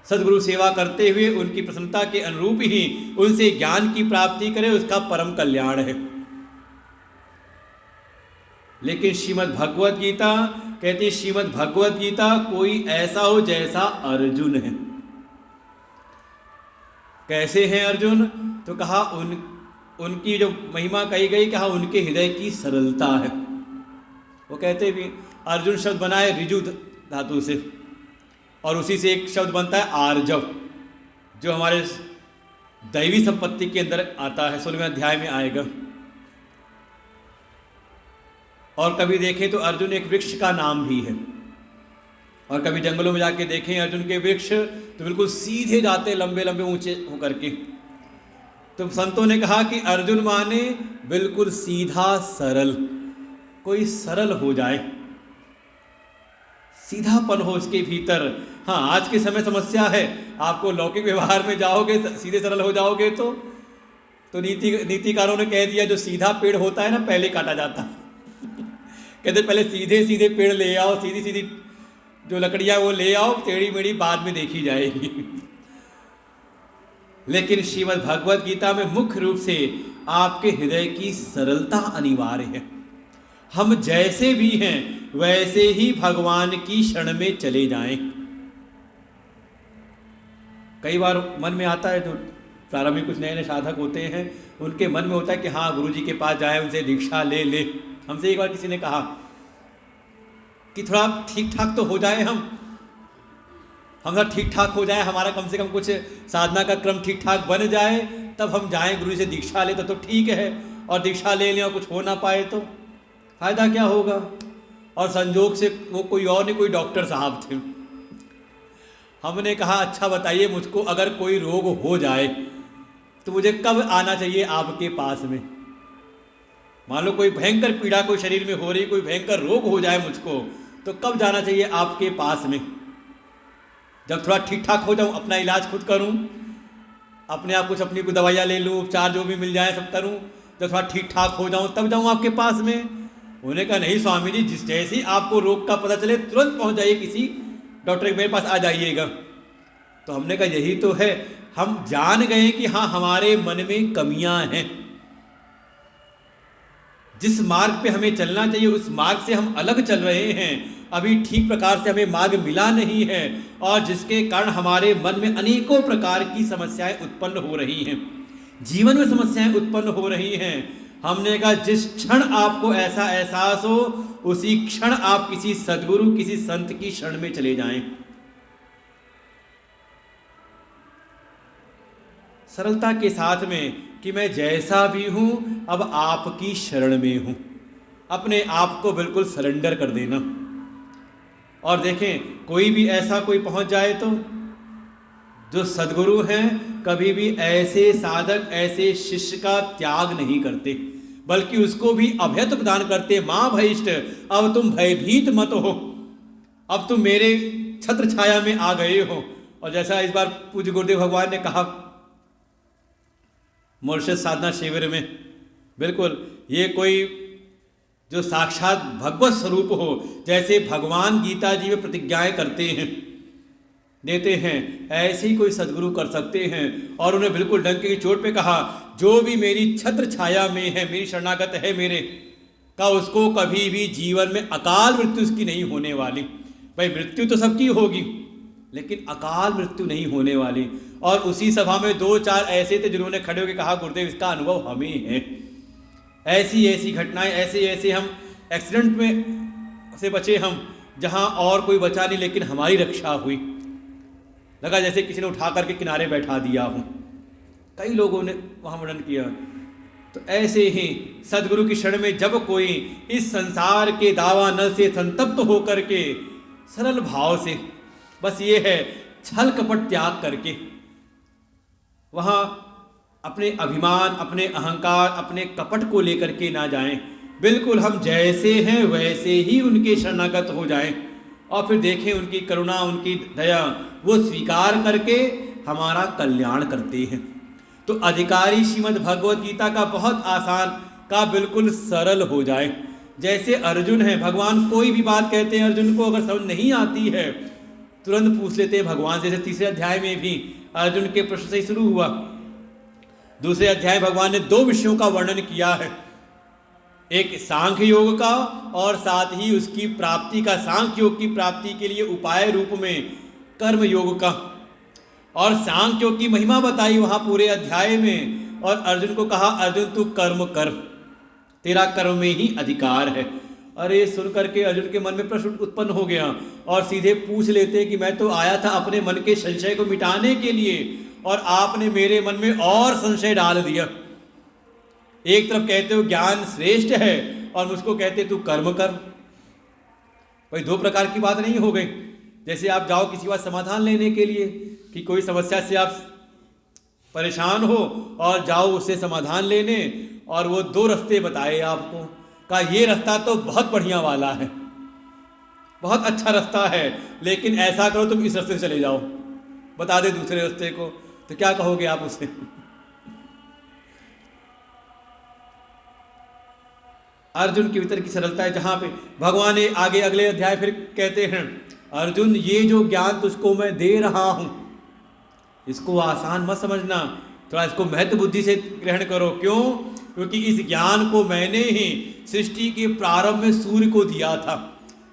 सद्गुरु सेवा करते हुए उनकी प्रसन्नता के अनुरूप ही उनसे ज्ञान की प्राप्ति करे, उसका परम कल्याण है। लेकिन श्रीमद् भगवद गीता कहती, श्रीमद् भगवद गीता कोई ऐसा हो जैसा अर्जुन है। कैसे हैं अर्जुन, तो कहा उनकी जो महिमा कही गई, कहा उनके हृदय की सरलता है। वो कहते भी अर्जुन शब्द बना है ऋजु धातु से, और उसी से एक शब्द बनता है आर्जव, जो हमारे दैवी संपत्ति के अंदर आता है, 16वें अध्याय में आएगा। और कभी देखें तो अर्जुन एक वृक्ष का नाम भी है, और कभी जंगलों में जाके देखें अर्जुन के वृक्ष तो बिल्कुल सीधे जाते, लंबे लंबे ऊंचे होकर के। तो संतों ने कहा कि अर्जुन माने बिल्कुल सीधा सरल, कोई सरल हो जाए, सीधापन हो उसके भीतर। हाँ, आज के समय समस्या है, आपको लौकिक व्यवहार में जाओगे सीधे सरल हो जाओगे तो नीतिकारों ने कह दिया जो सीधा पेड़ होता है ना पहले काटा जाता है। कहते पहले सीधे सीधे पेड़ ले आओ, सीधी सीधी जो लकड़ियाँ वो ले आओ, टेढ़ी मेढ़ी बाद में देखी जाएगी। लेकिन श्रीमद् भगवद गीता में मुख्य रूप से आपके हृदय की सरलता अनिवार्य है। हम जैसे भी हैं वैसे ही भगवान की शरण में चले जाएं। कई बार मन में आता है, जो प्रारंभिक कुछ नए नए साधक होते हैं उनके मन में होता है कि हाँ गुरु जी के पास जाए, उनसे दीक्षा ले ले। हमसे एक बार किसी ने कहा कि थोड़ा ठीक ठाक तो हो जाए, हम सब ठीक ठाक हो जाए, हमारा कम से कम कुछ साधना का क्रम ठीक ठाक बन जाए, तब हम जाएं गुरु से दीक्षा ले तो ठीक है। और दीक्षा ले लें और कुछ हो ना पाए तो फ़ायदा क्या होगा। और संजोग से वो कोई और नहीं, कोई डॉक्टर साहब थे। हमने कहा अच्छा बताइए मुझको, अगर कोई रोग हो जाए तो मुझे कब आना चाहिए आपके पास में। मान लो कोई भयंकर पीड़ा कोई शरीर में हो रही, कोई भयंकर रोग हो जाए मुझको, तो कब जाना चाहिए आपके पास में। जब थोड़ा ठीक ठाक हो जाऊं, अपना इलाज खुद करूं, अपने आप कुछ अपनी को दवाइयाँ ले लूँ, उपचार जो भी मिल जाए सब करूं, जब थोड़ा ठीक ठाक हो जाऊं तब जाऊं आपके पास में। उन्होंने कहा नहीं स्वामी जी, जिस जैसे ही आपको रोग का पता चले तुरंत पहुंच जाइए, किसी डॉक्टर के मेरे पास आ जाइएगा। तो हमने कहा यही तो है, हम जान गए कि हाँ हमारे मन में कमियां हैं, जिस मार्ग पे हमें चलना चाहिए उस मार्ग से हम अलग चल रहे हैं, अभी ठीक प्रकार से हमें मार्ग मिला नहीं है, और जिसके कारण हमारे मन में अनेकों प्रकार की समस्याएं उत्पन्न हो रही हैं, जीवन में समस्याएं उत्पन्न हो रही हैं। हमने कहा जिस क्षण आपको ऐसा एहसास हो उसी क्षण आप किसी सद्गुरु, किसी संत की शरण में चले जाएं। सरलता के साथ में कि मैं जैसा भी हूं अब आपकी शरण में हूं, अपने आप को बिल्कुल सरेंडर कर देना। और देखें कोई भी ऐसा कोई पहुंच जाए तो जो सद्गुरु हैं कभी भी ऐसे साधक, ऐसे शिष्य का त्याग नहीं करते, बल्कि उसको भी अभय प्रदान करते। मां भयिष्ठ, अब तुम भयभीत मत हो, अब तुम मेरे छत्र छाया में आ गए हो। और जैसा इस बार पूज्य गुरुदेव भगवान ने कहा मॉरिशस साधना शिविर में, बिल्कुल ये कोई जो साक्षात भगवत स्वरूप हो, जैसे भगवान गीता जी में प्रतिज्ञाएं करते हैं, देते हैं, ऐसे ही कोई सद्गुरु कर सकते हैं। और उन्हें बिल्कुल डंके की चोट पे कहा जो भी मेरी छत्र छाया में है, मेरी शरणागत है मेरे का, उसको कभी भी जीवन में अकाल मृत्यु उसकी नहीं होने वाली। भाई मृत्यु तो सबकी होगी लेकिन अकाल मृत्यु नहीं होने वाली। और उसी सभा में 2-4 ऐसे थे जिन्होंने खड़े होकर कहा गुरुदेव इसका अनुभव हमें है, ऐसी ऐसी घटनाएं, ऐसे ऐसे हम एक्सीडेंट में से बचे हम जहां और कोई बचा नहीं, लेकिन हमारी रक्षा हुई, लगा जैसे किसी ने उठा करके किनारे बैठा दिया हो। कई लोगों ने वहां वर्णन किया। तो ऐसे ही सदगुरु की शरण में जब कोई इस संसार के दावानल से संतप्त होकर के सरल भाव से, बस ये है छल कपट त्याग करके, वहां अपने अभिमान, अपने अहंकार, अपने कपट को लेकर के ना जाएं, बिल्कुल हम जैसे हैं वैसे ही उनके शरणागत हो जाएं। और फिर देखें उनकी करुणा, उनकी दया, वो स्वीकार करके हमारा कल्याण करते हैं। तो अधिकारी श्रीमद् भगवत गीता का बहुत आसान का बिल्कुल सरल हो जाए। जैसे अर्जुन है, भगवान कोई भी बात कहते हैं, अर्जुन को अगर समझ नहीं आती है तुरंत पूछ लेते हैं भगवान से। जैसे तीसरे अध्याय में भी अर्जुन के प्रश्न से ही शुरू हुआ। दूसरे अध्याय भगवान ने 2 विषयों का वर्णन किया है, एक सांख्य योग का और साथ ही उसकी प्राप्ति का, सांख्य योग की प्राप्ति के लिए उपाय रूप में कर्म योग का। और सांख्य योग की महिमा बताई वहां पूरे अध्याय में, और अर्जुन को कहा अर्जुन तू कर्म कर, तेरा कर्म में ही अधिकार है। अरे सुन करके अर्जुन के मन में प्रश्न उत्पन्न हो गया और सीधे पूछ लेते कि मैं तो आया था अपने मन के संशय को मिटाने के लिए और आपने मेरे मन में और संशय डाल दिया। एक तरफ कहते हो ज्ञान श्रेष्ठ है और मुझको कहते तू कर्म कर। भाई 2 प्रकार की बात नहीं हो गई। जैसे आप जाओ किसी बात समाधान लेने के लिए कि कोई समस्या से आप परेशान हो और जाओ उससे समाधान लेने, और वो 2 रास्ते बताए आपको, कहा ये रास्ता तो बहुत बढ़िया वाला है, बहुत अच्छा रास्ता है, लेकिन ऐसा करो तुम इस रास्ते से चले जाओ, बता दे दूसरे रास्ते को, तो क्या कहोगे आप उसे? अर्जुन के भीतर की सरलता है, जहां पे भगवान ने आगे अगले अध्याय फिर कहते हैं अर्जुन ये जो ज्ञान तुझको मैं दे रहा हूं इसको आसान मत समझना, थोड़ा इसको महत्व बुद्धि से ग्रहण करो। क्यों? क्योंकि इस ज्ञान को मैंने ही सृष्टि के प्रारंभ में सूर्य को दिया था।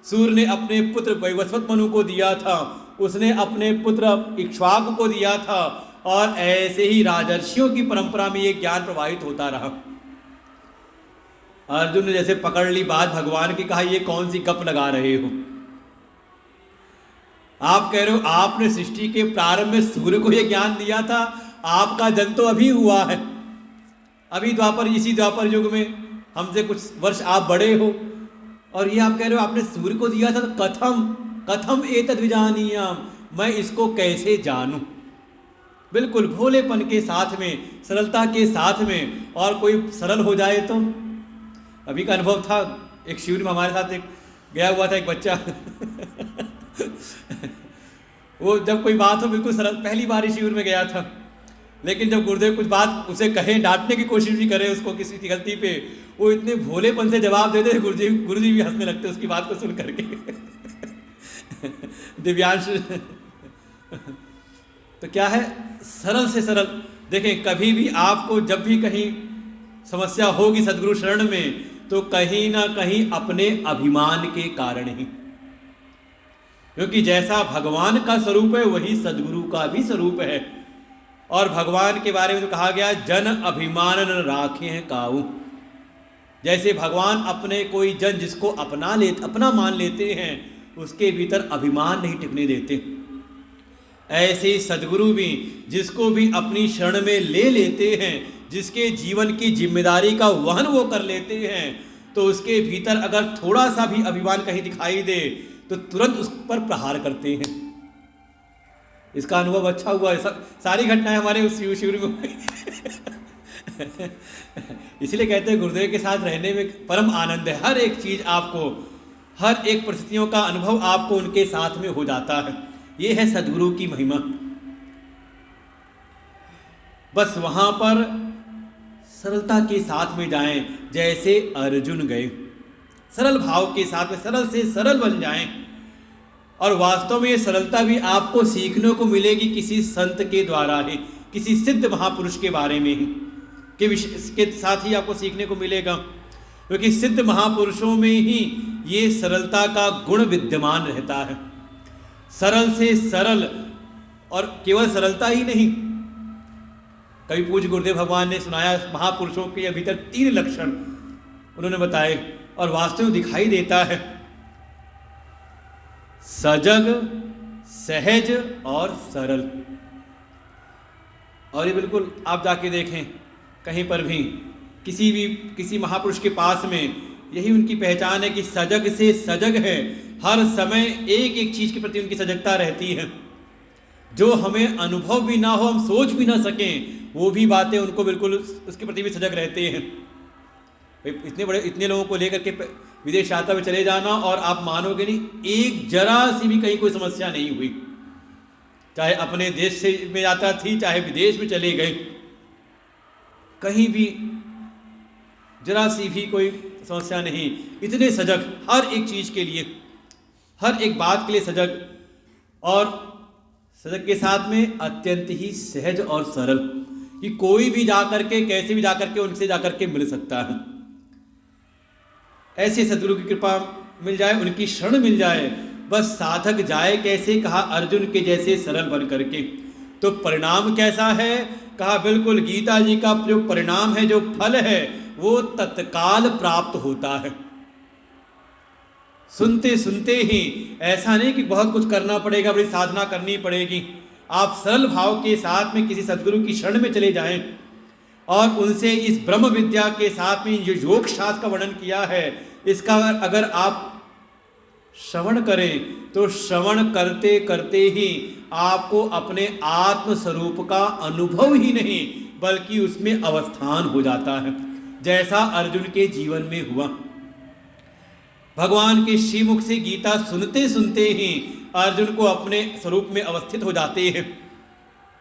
सूर्य ने अपने पुत्र वैवस्वत मनु को दिया था, उसने अपने पुत्र इक्ष्वाकु को दिया था, और ऐसे ही राजर्षियों की परंपरा में ये ज्ञान प्रवाहित होता रहा। अर्जुन ने जैसे पकड़ ली बात भगवान की, कहा ये कौन सी गप लगा रहे हो? आप कह रहे हो आपने सृष्टि के प्रारंभ में सूर्य को ये ज्ञान दिया था, आपका जन्म तो अभी हुआ है, अभी द्वापर, इसी द्वापर युग में, हमसे कुछ वर्ष आप बड़े हो, और ये आप कह रहे हो आपने सूर्य को दिया था। तो कथम एतद् विजानीयाम, मैं इसको कैसे जानूं? बिल्कुल भोलेपन के साथ में, सरलता के साथ में, और कोई सरल हो जाए तो। अभी का अनुभव था, एक शिविर में हमारे साथ एक गया हुआ था एक बच्चा वो जब कोई बात हो बिल्कुल सरल, पहली बार ही शिविर में गया था, लेकिन जब गुरुदेव कुछ बात उसे कहे, डांटने की कोशिश भी करे उसको किसी की गलती पे, वो इतने भोलेपन से जवाब देते, गुरुजी भी हंसने लगते उसकी बात को सुन करके दिव्यांश तो क्या है, सरल से सरल। देखें, कभी भी आपको जब भी कहीं समस्या होगी सद्गुरु शरण में, तो कहीं ना कहीं अपने अभिमान के कारण ही, क्योंकि जैसा भगवान का स्वरूप है वही सद्गुरु का भी स्वरूप है। और भगवान के बारे में तो कहा गया, जन अभिमान न राखे हैं काऊ। जैसे भगवान अपने कोई जन जिसको अपना मान लेते हैं, उसके भीतर अभिमान नहीं टिकने देते। ऐसे ही सद्गुरु भी जिसको भी अपनी शरण में ले लेते हैं, जिसके जीवन की जिम्मेदारी का वहन वो कर लेते हैं, तो उसके भीतर अगर थोड़ा सा भी अभिमान कहीं दिखाई दे तो तुरंत उस पर प्रहार करते हैं। इसका अनुभव अच्छा हुआ है, सारी घटनाएं हमारे उस शिविर में हुई इसलिए कहते हैं गुरुदेव के साथ रहने में परम आनंद है। हर एक चीज आपको, हर एक परिस्थितियों का अनुभव आपको उनके साथ में हो जाता है। ये है सद्गुरु की महिमा। बस वहां पर सरलता के साथ में जाएं, जैसे अर्जुन गए, सरल भाव के साथ में सरल से सरल बन जाएं। और वास्तव में ये सरलता भी आपको सीखने को मिलेगी किसी संत के द्वारा ही, किसी सिद्ध महापुरुष के बारे में ही के साथ ही आपको सीखने को मिलेगा, क्योंकि सिद्ध महापुरुषों में ही ये सरलता का गुण विद्यमान रहता है। सरल से सरल, और केवल सरलता ही नहीं, कभी पूज्य गुरुदेव भगवान ने सुनाया महापुरुषों के भीतर 3 लक्षण उन्होंने बताए, और वास्तव में दिखाई देता है सजग, सहज और सरल। और ये बिल्कुल आप जाके देखें कहीं पर भी किसी महापुरुष के पास में यही उनकी पहचान है कि सजग से सजग है, हर समय एक एक चीज के प्रति उनकी सजगता रहती है। जो हमें अनुभव भी ना हो, हम सोच भी ना सकें, वो भी बातें उनको बिल्कुल उसके प्रति भी सजग रहते हैं। इतने लोगों को लेकर के विदेश यात्रा में चले जाना, और आप मानोगे नहीं, एक जरा सी भी कहीं कोई समस्या नहीं हुई, चाहे अपने देश से में यात्रा थी, चाहे विदेश में चले गए, कहीं भी जरा सी भी कोई समस्या नहीं। इतने सजग, हर एक चीज के लिए, हर एक बात के लिए सजग, और सजग के साथ में अत्यंत ही सहज और सरल, कि कोई भी जाकर के, कैसे भी जाकर के उनसे जाकर के मिल सकता है। ऐसे सद्गुरु की कृपा मिल जाए, उनकी शरण मिल जाए, बस साधक जाए कैसे, कहा अर्जुन के जैसे सरल बन करके। तो परिणाम कैसा है, कहा बिल्कुल गीता जी का जो परिणाम है, जो फल है, वो तत्काल प्राप्त होता है। सुनते सुनते ही, ऐसा नहीं कि बहुत कुछ करना पड़ेगा, बड़ी साधना करनी पड़ेगी। आप सरल भाव के साथ में किसी सद्गुरु की शरण में चले जाएं, और उनसे इस ब्रह्म विद्या के साथ में जो योग शास्त्र का वर्णन किया है, इसका अगर आप श्रवण करें, तो श्रवण करते करते ही आपको अपने आत्म स्वरूप का अनुभव ही नहीं, बल्कि उसमें अवस्थान हो जाता है, जैसा अर्जुन के जीवन में हुआ। भगवान के श्रीमुख से गीता सुनते सुनते ही अर्जुन को अपने स्वरूप में अवस्थित हो जाते हैं।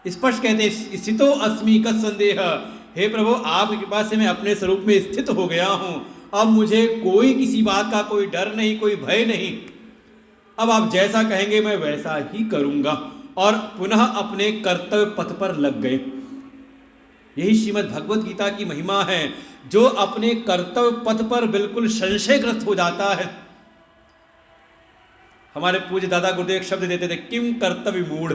स्पष्ट कहते हैं, स्थितो अस्मि कत संदेह, हे प्रभु आपकी कृपा से मैं अपने स्वरूप में स्थित हो गया हूँ, अब मुझे कोई किसी बात का कोई डर नहीं, कोई भय नहीं, अब आप जैसा कहेंगे मैं वैसा ही करूँगा। और पुनः अपने कर्तव्य पथ पर लग गए। यही श्रीमद् भगवद गीता की महिमा है। जो अपने कर्तव्य पथ पर बिल्कुल संशयग्रस्त हो जाता है, हमारे पूज्य दादा गुरुदेव एक शब्द देते थे, किम कर्तव्य विमूढ़।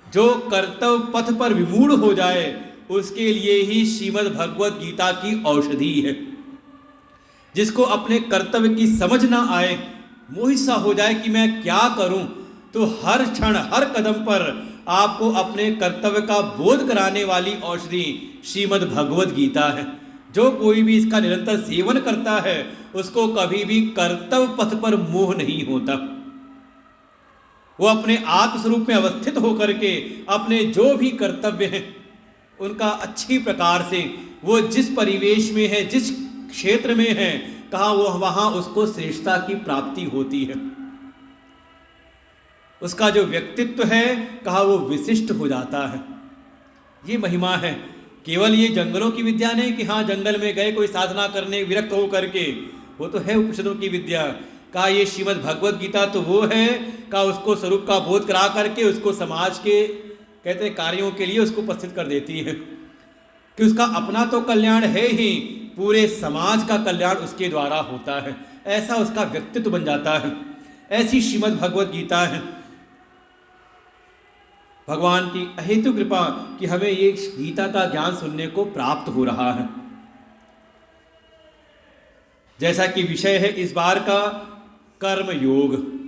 जो कर्तव्य पथ पर विमूढ़ हो जाए उसके लिए ही श्रीमद् भगवद गीता की औषधि है। जिसको अपने कर्तव्य की समझ ना आए, मोहित सा हो जाए कि मैं क्या करूं, तो हर क्षण हर कदम पर आपको अपने कर्तव्य का बोध कराने वाली औषधि श्रीमद् भगवद गीता है। जो कोई भी इसका निरंतर सेवन करता है उसको कभी भी कर्तव्य पथ पर मोह नहीं होता। वो अपने आत्मस्वरूप में अवस्थित होकर के अपने जो भी कर्तव्य हैं उनका अच्छी प्रकार से, वो जिस परिवेश में है, जिस क्षेत्र में है, कहा वो वहां उसको श्रेष्ठता की प्राप्ति होती है। उसका जो व्यक्तित्व है कहा वो विशिष्ट हो जाता है। ये महिमा है। केवल ये जंगलों की विद्या नहीं कि हाँ जंगल में गए कोई साधना करने विरक्त हो करके, वो तो है उपनिषदों की विद्या। कहा ये श्रीमद् भगवद गीता तो वो है, कहा उसको स्वरूप का बोध करा करके उसको समाज के कहते हैं कार्यों के लिए उसको उपस्थित कर देती है कि उसका अपना तो कल्याण है ही, पूरे समाज का कल्याण उसके द्वारा होता है। ऐसा उसका व्यक्तित्व बन जाता है। ऐसी श्रीमद् भगवद गीता है। भगवान की अहेतु कृपा कि हमें ये गीता का ज्ञान सुनने को प्राप्त हो रहा है। जैसा कि विषय है इस बार का कर्म योग,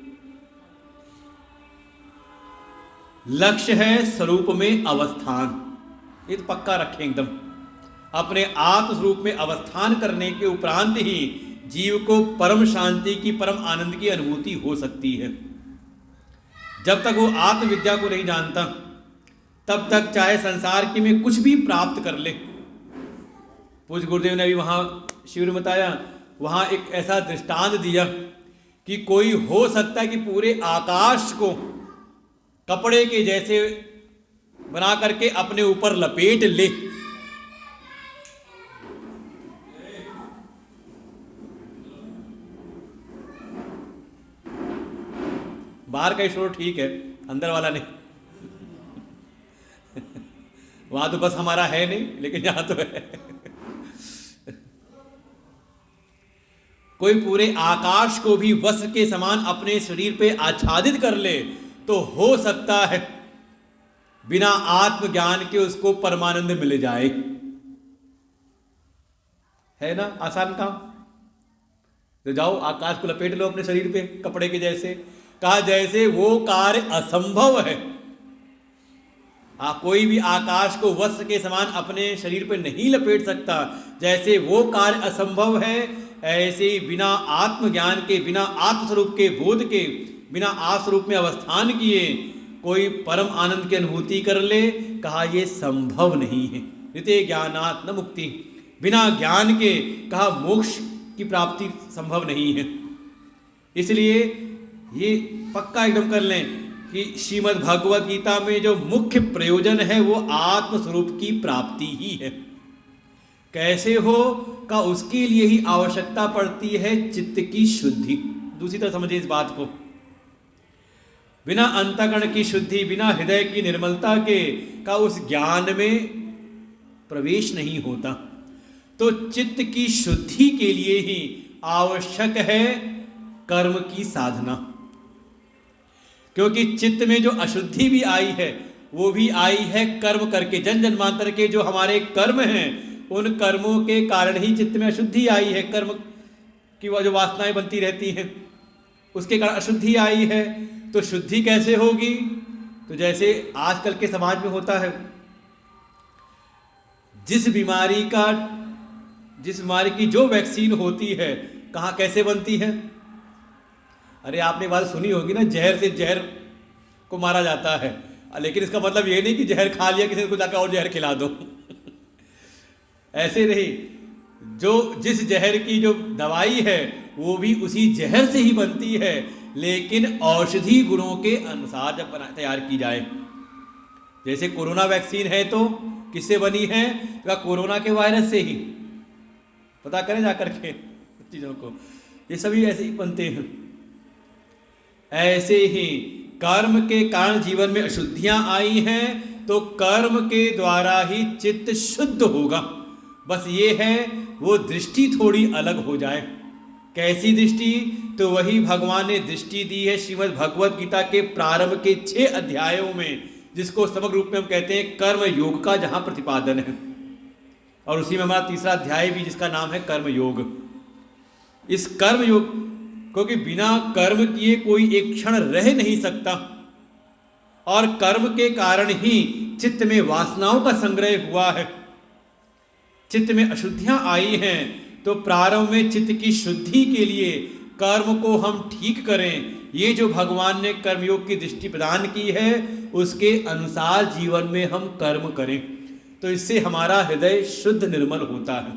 लक्ष्य है स्वरूप में अवस्थान। ये तो पक्का रखें एकदम। अपने आत्म स्वरूप में अवस्थान करने के उपरांत ही जीव को परम शांति की, परम आनंद की अनुभूति हो सकती है। जब तक वो आत्मविद्या को नहीं जानता तब तक चाहे संसार की में कुछ भी प्राप्त कर ले। पूज्य गुरुदेव ने अभी वहाँ शिविर में बताया, वहाँ एक ऐसा दृष्टांत दिया कि कोई हो सकता है कि पूरे आकाश को कपड़े के जैसे बना करके अपने ऊपर लपेट ले। बाहर का शोर ठीक है, अंदर वाला नहीं। वहां तो बस हमारा है नहीं, लेकिन यहां तो है। कोई पूरे आकाश को भी वस्त्र के समान अपने शरीर पे आच्छादित कर ले तो हो सकता है बिना आत्मज्ञान के उसको परमानंद मिल जाए। है ना आसान काम? तो जाओ आकाश को लपेट लो अपने शरीर पे कपड़े के जैसे। कहा जैसे वो कार्य असंभव है, कोई भी आकाश को वस्त्र के समान अपने शरीर पे नहीं लपेट सकता, जैसे वो कार्य असंभव है, ऐसे ही बिना आत्मज्ञान के, बिना आत्मस्वरूप के बोध के, बिना आत्मस्वरूप में अवस्थान किए कोई परम आनंद की अनुभूति कर ले, कहा ये संभव नहीं है। ऋते ज्ञानात् न मुक्ति, बिना ज्ञान के कहा मोक्ष की प्राप्ति संभव नहीं है। इसलिए ये पक्का एकदम कर लें कि श्रीमद् भगवद गीता में जो मुख्य प्रयोजन है वो आत्मस्वरूप की प्राप्ति ही है। कैसे हो का उसके लिए ही आवश्यकता पड़ती है चित्त की शुद्धि। दूसरी तरह समझिए इस बात को, बिना अंतःकरण की शुद्धि, बिना हृदय की निर्मलता के का उस ज्ञान में प्रवेश नहीं होता। तो चित्त की शुद्धि के लिए ही आवश्यक है कर्म की साधना। क्योंकि चित्त में जो अशुद्धि भी आई है वो भी आई है कर्म करके। जन जन्मांतर के जो हमारे कर्म हैं उन कर्मों के कारण ही चित्त में अशुद्धि आई है। कर्म की जो वासनाएं बनती रहती हैं उसके कारण अशुद्धि आई है। तो शुद्धि कैसे होगी? तो जैसे आजकल के समाज में होता है, जिस बीमारी की जो वैक्सीन होती है कहाँ कैसे बनती है? अरे आपने बात सुनी होगी ना, जहर से जहर को मारा जाता है। लेकिन इसका मतलब ये नहीं कि जहर खा लिया किसी को जाकर और जहर खिला दो। ऐसे नहीं, जो जिस जहर की जो दवाई है वो भी उसी जहर से ही बनती है, लेकिन औषधि गुणों के अनुसार जब तैयार की जाए। जैसे कोरोना वैक्सीन है तो किससे बनी है? कोरोना के वायरस से ही। पता करें जाकर के चीज़ों को, ये सभी ऐसे ही बनते हैं। ऐसे ही कर्म के कारण जीवन में अशुद्धियां आई हैं, तो कर्म के द्वारा ही चित्त शुद्ध होगा। बस ये है वो दृष्टि थोड़ी अलग हो जाए। कैसी दृष्टि? तो वही भगवान ने दृष्टि दी है श्रीमद् भगवद गीता के प्रारंभ के 6 अध्यायों में, जिसको समग्र रूप में हम कहते हैं कर्म योग का जहाँ प्रतिपादन है। और उसी में हमारा तीसरा अध्याय भी, जिसका नाम है कर्म योग। इस कर्म योग, क्योंकि बिना कर्म किए कोई एक क्षण रह नहीं सकता, और कर्म के कारण ही चित्त में वासनाओं का संग्रह हुआ है, चित्त में अशुद्धियां आई हैं। तो प्रारंभ में चित्त की शुद्धि के लिए कर्म को हम ठीक करें। ये जो भगवान ने कर्मयोग की दृष्टि प्रदान की है, उसके अनुसार जीवन में हम कर्म करें, तो इससे हमारा हृदय शुद्ध निर्मल होता है।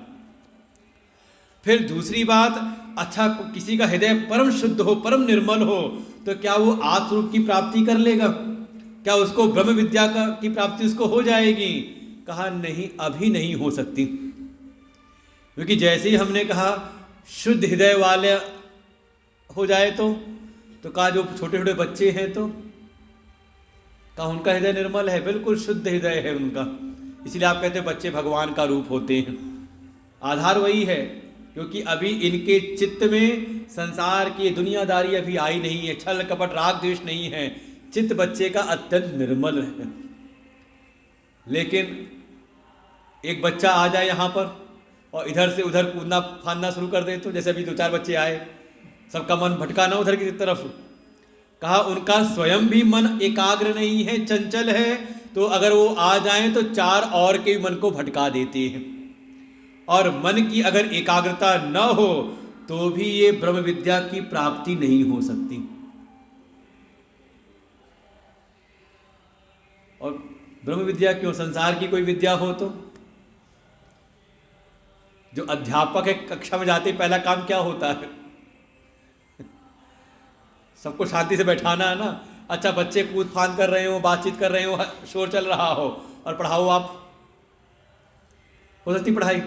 फिर दूसरी बात, अच्छा किसी का हृदय परम शुद्ध हो, परम निर्मल हो, तो क्या वो आत्मरूप की प्राप्ति कर लेगा? क्या उसको ब्रह्म विद्या की प्राप्ति उसको हो जाएगी? कहा नहीं, अभी नहीं हो सकती। क्योंकि जैसे ही हमने कहा शुद्ध हृदय वाले हो जाए तो कहा जो छोटे छोटे बच्चे हैं, तो कहा उनका हृदय निर्मल है, बिल्कुल शुद्ध हृदय है उनका। इसलिए आप कहते हैं बच्चे भगवान का रूप होते हैं। आधार वही है, क्योंकि अभी इनके चित्त में संसार की दुनियादारी अभी आई नहीं है, छल कपट राग द्वेष नहीं है, चित्त बच्चे का अत्यंत निर्मल है। लेकिन एक बच्चा आ जाए यहाँ पर और इधर से उधर कूदना फांदना शुरू कर दे, तो जैसे अभी 2-4 बच्चे आए, सबका मन भटका ना उधर की तरफ। कहा उनका स्वयं भी मन एकाग्र नहीं है, चंचल है, तो अगर वो आ जाएं तो 4 और के मन को भटका देते हैं। और मन की अगर एकाग्रता न हो तो भी ये ब्रह्म विद्या की प्राप्ति नहीं हो सकती। और ब्रह्म विद्या क्यों? संसार की कोई विद्या हो तो जो अध्यापक है कक्षा में जाते पहला काम क्या होता है? सबको शांति से बैठाना है ना। अच्छा बच्चे कूद फांद कर रहे हो, बातचीत कर रहे हो, शोर चल रहा हो, और पढ़ाओ आप, हो सकती पढ़ाई?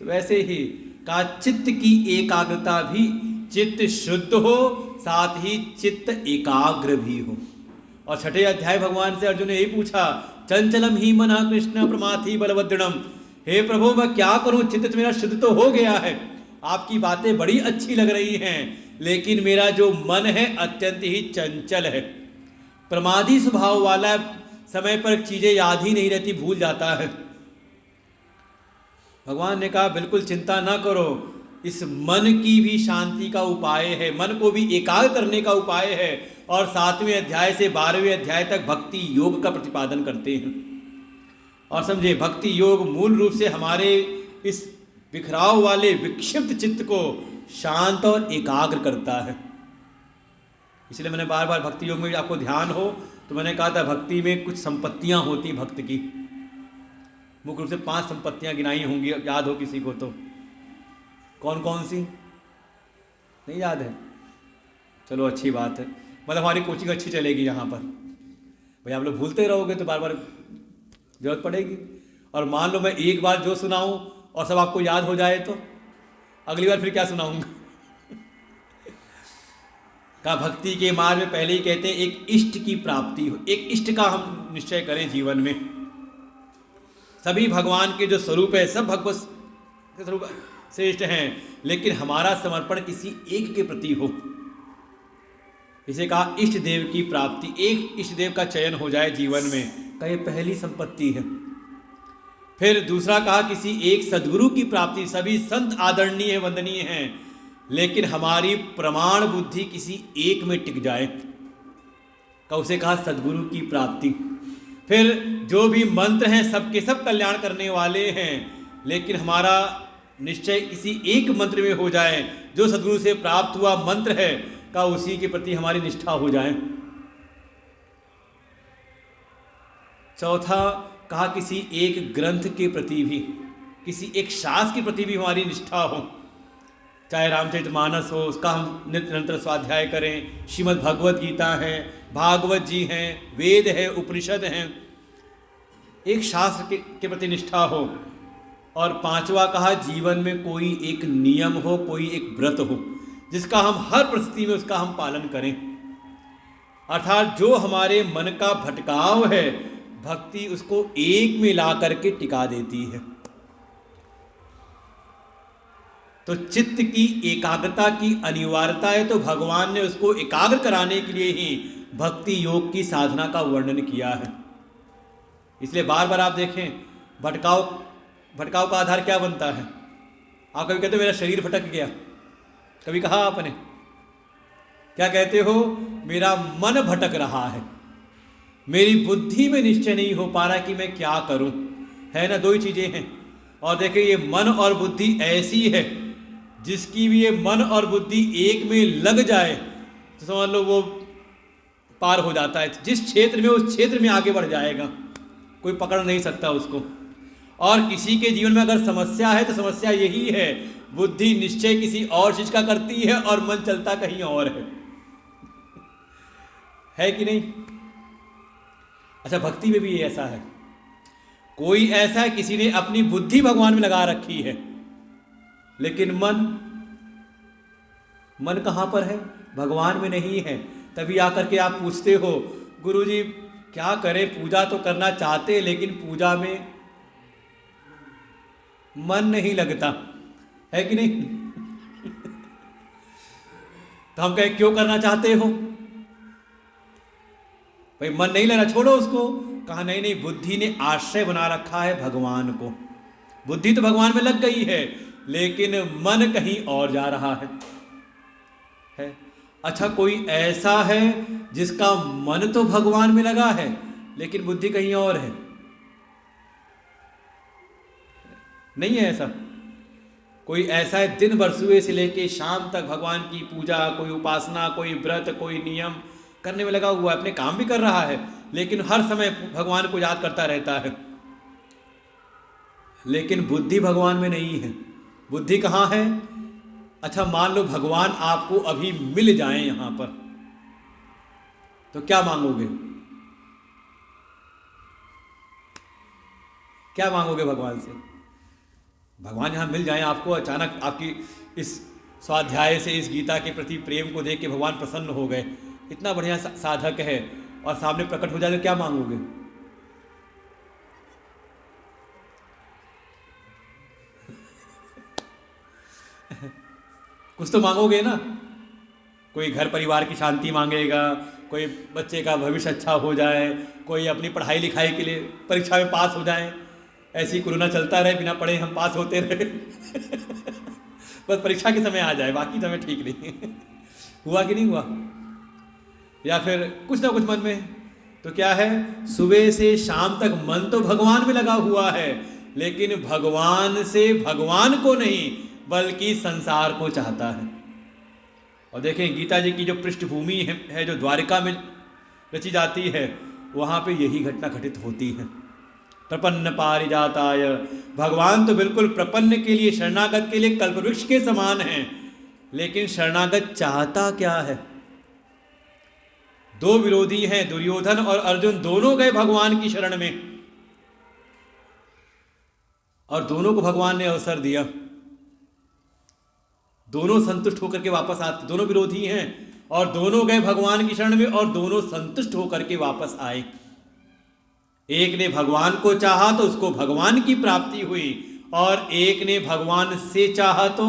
तो वैसे ही का चित्त की एकाग्रता भी, चित्त शुद्ध हो साथ ही चित्त एकाग्र भी हो। और 6ठे अध्याय भगवान से अर्जुन ने यही पूछा, चंचलम ही मनः कृष्ण प्रमाथि बलवदृढ़म्। हे प्रभु मैं क्या करूं, चित्त मेरा शुद्ध तो हो गया है, आपकी बातें बड़ी अच्छी लग रही हैं, लेकिन मेरा जो मन है अत्यंत ही चंचल है, प्रमादी स्वभाव वाला, समय पर चीजें याद ही नहीं रहती, भूल जाता है। भगवान ने कहा बिल्कुल चिंता ना करो, इस मन की भी शांति का उपाय है, मन को भी एकाग्र करने का उपाय है। और 7वें अध्याय से 12वें अध्याय तक भक्ति योग का प्रतिपादन करते हैं। और समझे, भक्ति योग मूल रूप से हमारे इस बिखराव वाले विक्षिप्त चित्त को शांत और एकाग्र करता है। इसलिए मैंने बार बार भक्ति योग में आपको ध्यान हो तो मैंने कहा था भक्ति में कुछ संपत्तियां होती भक्त की, मुख्य रूप से 5 संपत्तियां गिनाई होंगी, याद हो किसी को तो? कौन कौन सी? नहीं याद है? चलो अच्छी बात है, मतलब हमारी कोचिंग अच्छी चलेगी यहाँ पर। भाई आप लोग भूलते रहोगे तो बार बार जरूरत पड़ेगी। और मान लो मैं एक बार जो सुनाऊं और सब आपको याद हो जाए तो अगली बार फिर क्या सुनाऊंगा? का भक्ति के मार्ग में पहले ही कहते हैं एक इष्ट की प्राप्ति हो, एक इष्ट का हम निश्चय करें जीवन में। सभी भगवान के जो स्वरूप है सब भगवत के स्वरूप श्रेष्ठ हैं, लेकिन हमारा समर्पण किसी एक के प्रति हो। इसे कहा इष्ट देव की प्राप्ति, एक इष्ट देव का चयन हो जाए जीवन में, का ये पहली संपत्ति है। फिर दूसरा कहा किसी एक सद्गुरु की प्राप्ति, सभी संत आदरणीय वंदनीय हैं, लेकिन हमारी प्रमाण बुद्धि किसी एक में टिक जाए, का उसे कहा सद्गुरु की प्राप्ति। फिर जो भी मंत्र हैं सबके सब कल्याण करने वाले हैं, लेकिन हमारा निश्चय किसी एक मंत्र में हो जाए, जो सद्गुरु से प्राप्त हुआ मंत्र है का उसी के प्रति हमारी निष्ठा हो जाए। चौथा कहा किसी एक ग्रंथ के प्रति भी, किसी एक शास्त्र के प्रति भी हमारी निष्ठा हो, चाहे रामचरितमानस हो उसका हम निरंतर स्वाध्याय करें, श्रीमद् भगवद गीता है, भागवत जी हैं, वेद है, उपनिषद हैं, एक शास्त्र के प्रति निष्ठा हो। और 5वां कहा जीवन में कोई एक नियम हो, कोई एक व्रत हो, जिसका हम हर परिस्थिति में उसका हम पालन करें। अर्थात जो हमारे मन का भटकाव है, भक्ति उसको एक में ला करके टिका देती है। तो चित्त की एकाग्रता की अनिवार्यता है, तो भगवान ने उसको एकाग्र कराने के लिए ही भक्ति योग की साधना का वर्णन किया है। इसलिए बार बार आप देखें, भटकाव का आधार क्या बनता है? आप कभी कहते हो मेरा शरीर भटक गया, कभी कहा आपने? क्या कहते हो? मेरा मन भटक रहा है, मेरी बुद्धि में निश्चय नहीं हो पा रहा कि मैं क्या करूं। है ना, दो ही चीजें हैं। और देखिए, ये मन और बुद्धि ऐसी है, जिसकी भी ये मन और बुद्धि एक में लग जाए तो समझ लो वो पार हो जाता है। जिस क्षेत्र में, उस क्षेत्र में आगे बढ़ जाएगा, कोई पकड़ नहीं सकता उसको। और किसी के जीवन में अगर समस्या है तो समस्या यही है, बुद्धि निश्चय किसी और चीज का करती है और मन चलता कहीं और है कि नहीं? अच्छा, भक्ति में भी ऐसा है। कोई ऐसा है, किसी ने अपनी बुद्धि भगवान में लगा रखी है, लेकिन मन कहां पर है? भगवान में नहीं है। तभी आकर के आप पूछते हो, गुरुजी क्या करें, पूजा तो करना चाहते लेकिन पूजा में मन नहीं लगता, है कि नहीं? तो हम कहें क्यों करना चाहते हो? भाई मन नहीं लग रहा, छोड़ो उसको। कहा नहीं नहीं, बुद्धि ने आश्रय बना रखा है भगवान को। बुद्धि तो भगवान में लग गई है, लेकिन मन कहीं और जा रहा है। अच्छा, कोई ऐसा है जिसका मन तो भगवान में लगा है लेकिन बुद्धि कहीं और है? नहीं है ऐसा। कोई ऐसा है, दिन भर सुबह से लेके शाम तक भगवान की पूजा, कोई उपासना, कोई व्रत, कोई नियम करने में लगा हुआ है, अपने काम भी कर रहा है, लेकिन हर समय भगवान को याद करता रहता है, लेकिन बुद्धि भगवान में नहीं है। बुद्धि कहाँ है? अच्छा, मान लो भगवान आपको अभी मिल जाए यहां पर, तो क्या मांगोगे? क्या मांगोगे भगवान से? भगवान यहां मिल जाए आपको, अचानक आपकी इस स्वाध्याय से, इस गीता के प्रति प्रेम को देख के भगवान प्रसन्न हो गए, इतना बढ़िया साधक है, और सामने प्रकट हो जाए तो क्या मांगोगे? कुछ तो मांगोगे ना। कोई घर परिवार की शांति मांगेगा, कोई बच्चे का भविष्य अच्छा हो जाए, कोई अपनी पढ़ाई लिखाई के लिए परीक्षा में पास हो जाए। ऐसी कोरोना चलता रहे, बिना पढ़े हम पास होते रहे बस परीक्षा के समय आ जाए, बाकी समय ठीक नहीं हुआ कि नहीं हुआ? या फिर कुछ ना कुछ मन में तो क्या है, सुबह से शाम तक मन तो भगवान में लगा हुआ है, लेकिन भगवान से भगवान को नहीं बल्कि संसार को चाहता है। और देखें, गीता जी की जो पृष्ठभूमि है जो द्वारिका में रची जाती है, वहाँ पे यही घटना घटित होती है। प्रपन्न पारिजाताय, भगवान तो बिल्कुल प्रपन्न के लिए, शरणागत के लिए कल्पवृक्ष के समान है, लेकिन शरणागत चाहता क्या है? दो विरोधी हैं, दुर्योधन और अर्जुन, दोनों गए भगवान की शरण में, और दोनों को भगवान ने अवसर दिया। दोनों संतुष्ट होकर के वापस आते, दोनों विरोधी हैं और दोनों गए भगवान की शरण में और दोनों संतुष्ट होकर के वापस आए। एक ने भगवान को चाहा तो उसको भगवान की प्राप्ति हुई, और एक ने भगवान से चाहा तो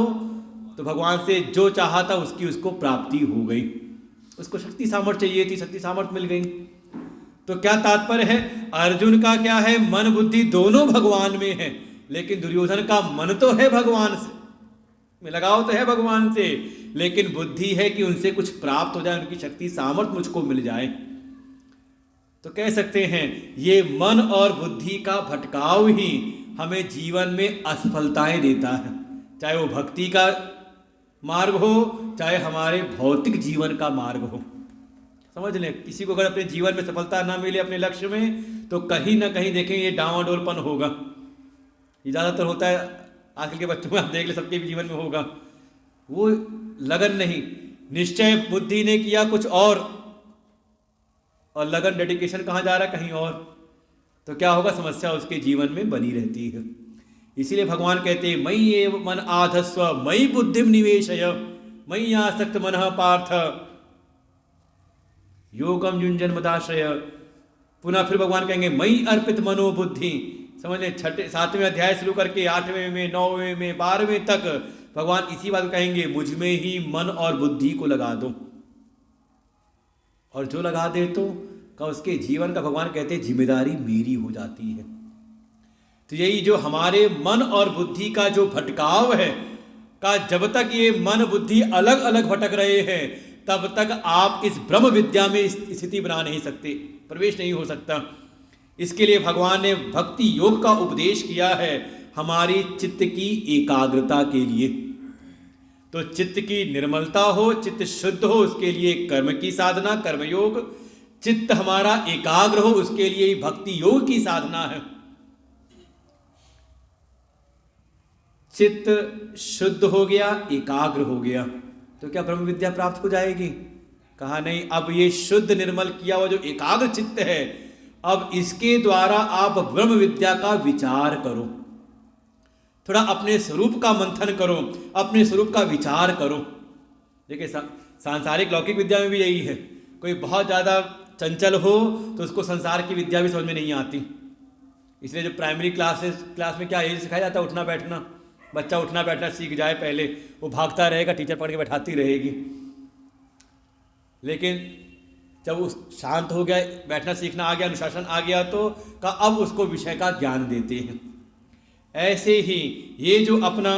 भगवान से जो चाहा था उसकी उसको प्राप्ति हो गई। उसको शक्ति सामर्थ्य चाहिए थी, शक्ति सामर्थ्य मिल गई। तो क्या तात्पर्य है? अर्जुन का क्या है, मन बुद्धि दोनों भगवान में है, लेकिन दुर्योधन का मन तो है भगवान से, में लगाव तो है भगवान से, लेकिन बुद्धि है कि उनसे कुछ प्राप्त हो जाए, उनकी शक्ति सामर्थ्य मुझको मिल जाए। तो कह सकते हैं ये मन और बुद्धि का भटकाव ही हमें जीवन में असफलताएं देता है, चाहे वो भक्ति का मार्ग हो, चाहे हमारे भौतिक जीवन का मार्ग हो। समझ लें, किसी को अगर अपने जीवन में सफलता ना मिले अपने लक्ष्य में, तो कहीं ना कहीं देखें ये डांवाडोलपन होगा। ये ज़्यादातर होता है आजकल के बच्चों में, आप देख ले, सबके भी जीवन में होगा। वो लगन नहीं, निश्चय बुद्धि ने किया कुछ और लगन, डेडिकेशन कहाँ जा रहा है, कहीं और, तो क्या होगा, समस्या उसके जीवन में बनी रहती है। इसीलिए भगवान कहते हैं, मयि एव मन आधस्व मयि बुद्धिम निवेशय मयि आसक्त मनः पार्थ योगम युञ्जन मदाश्रय। पुनः फिर भगवान कहेंगे मई अर्पित मनोबुद्धि। समझ लें, 7वें अध्याय शुरू करके 8वें में, 9वें में, 12वें तक भगवान इसी बात कहेंगे, मुझ में ही मन और बुद्धि को लगा दो। और जो लगा दे तो का उसके जीवन का भगवान कहते हैं जिम्मेदारी मेरी हो जाती है। तो यही जो हमारे मन और बुद्धि का जो भटकाव है का, जब तक ये मन बुद्धि अलग अलग भटक रहे हैं तब तक आप इस ब्रह्म विद्या में स्थिति बना नहीं सकते, प्रवेश नहीं हो सकता। इसके लिए भगवान ने भक्ति योग का उपदेश किया है हमारी चित्त की एकाग्रता के लिए। तो चित्त की निर्मलता हो, चित्त शुद्ध हो, उसके लिए कर्म की साधना, कर्मयोग। चित्त हमारा एकाग्र हो, उसके लिए भक्ति योग की साधना है। चित्त शुद्ध हो गया, एकाग्र हो गया, तो क्या ब्रह्म विद्या प्राप्त हो जाएगी? कहा नहीं। अब ये शुद्ध निर्मल किया हुआ जो एकाग्र चित्त है, अब इसके द्वारा आप ब्रह्म विद्या का विचार करो, थोड़ा अपने स्वरूप का मंथन करो, अपने स्वरूप का विचार करो। देखिए सांसारिक लौकिक विद्या में भी यही है, कोई बहुत ज़्यादा चंचल हो तो उसको संसार की विद्या भी समझ में नहीं आती। इसलिए जो प्राइमरी क्लास में क्या यही सिखाया जाता है, उठना बैठना। बच्चा उठना बैठना सीख जाए, पहले वो भागता रहेगा, टीचर पकड़ के बैठाती रहेगी। लेकिन जब वो शांत हो गया, बैठना सीखना आ गया, अनुशासन आ गया, तो अब उसको विषय का ज्ञान देते हैं। ऐसे ही ये जो अपना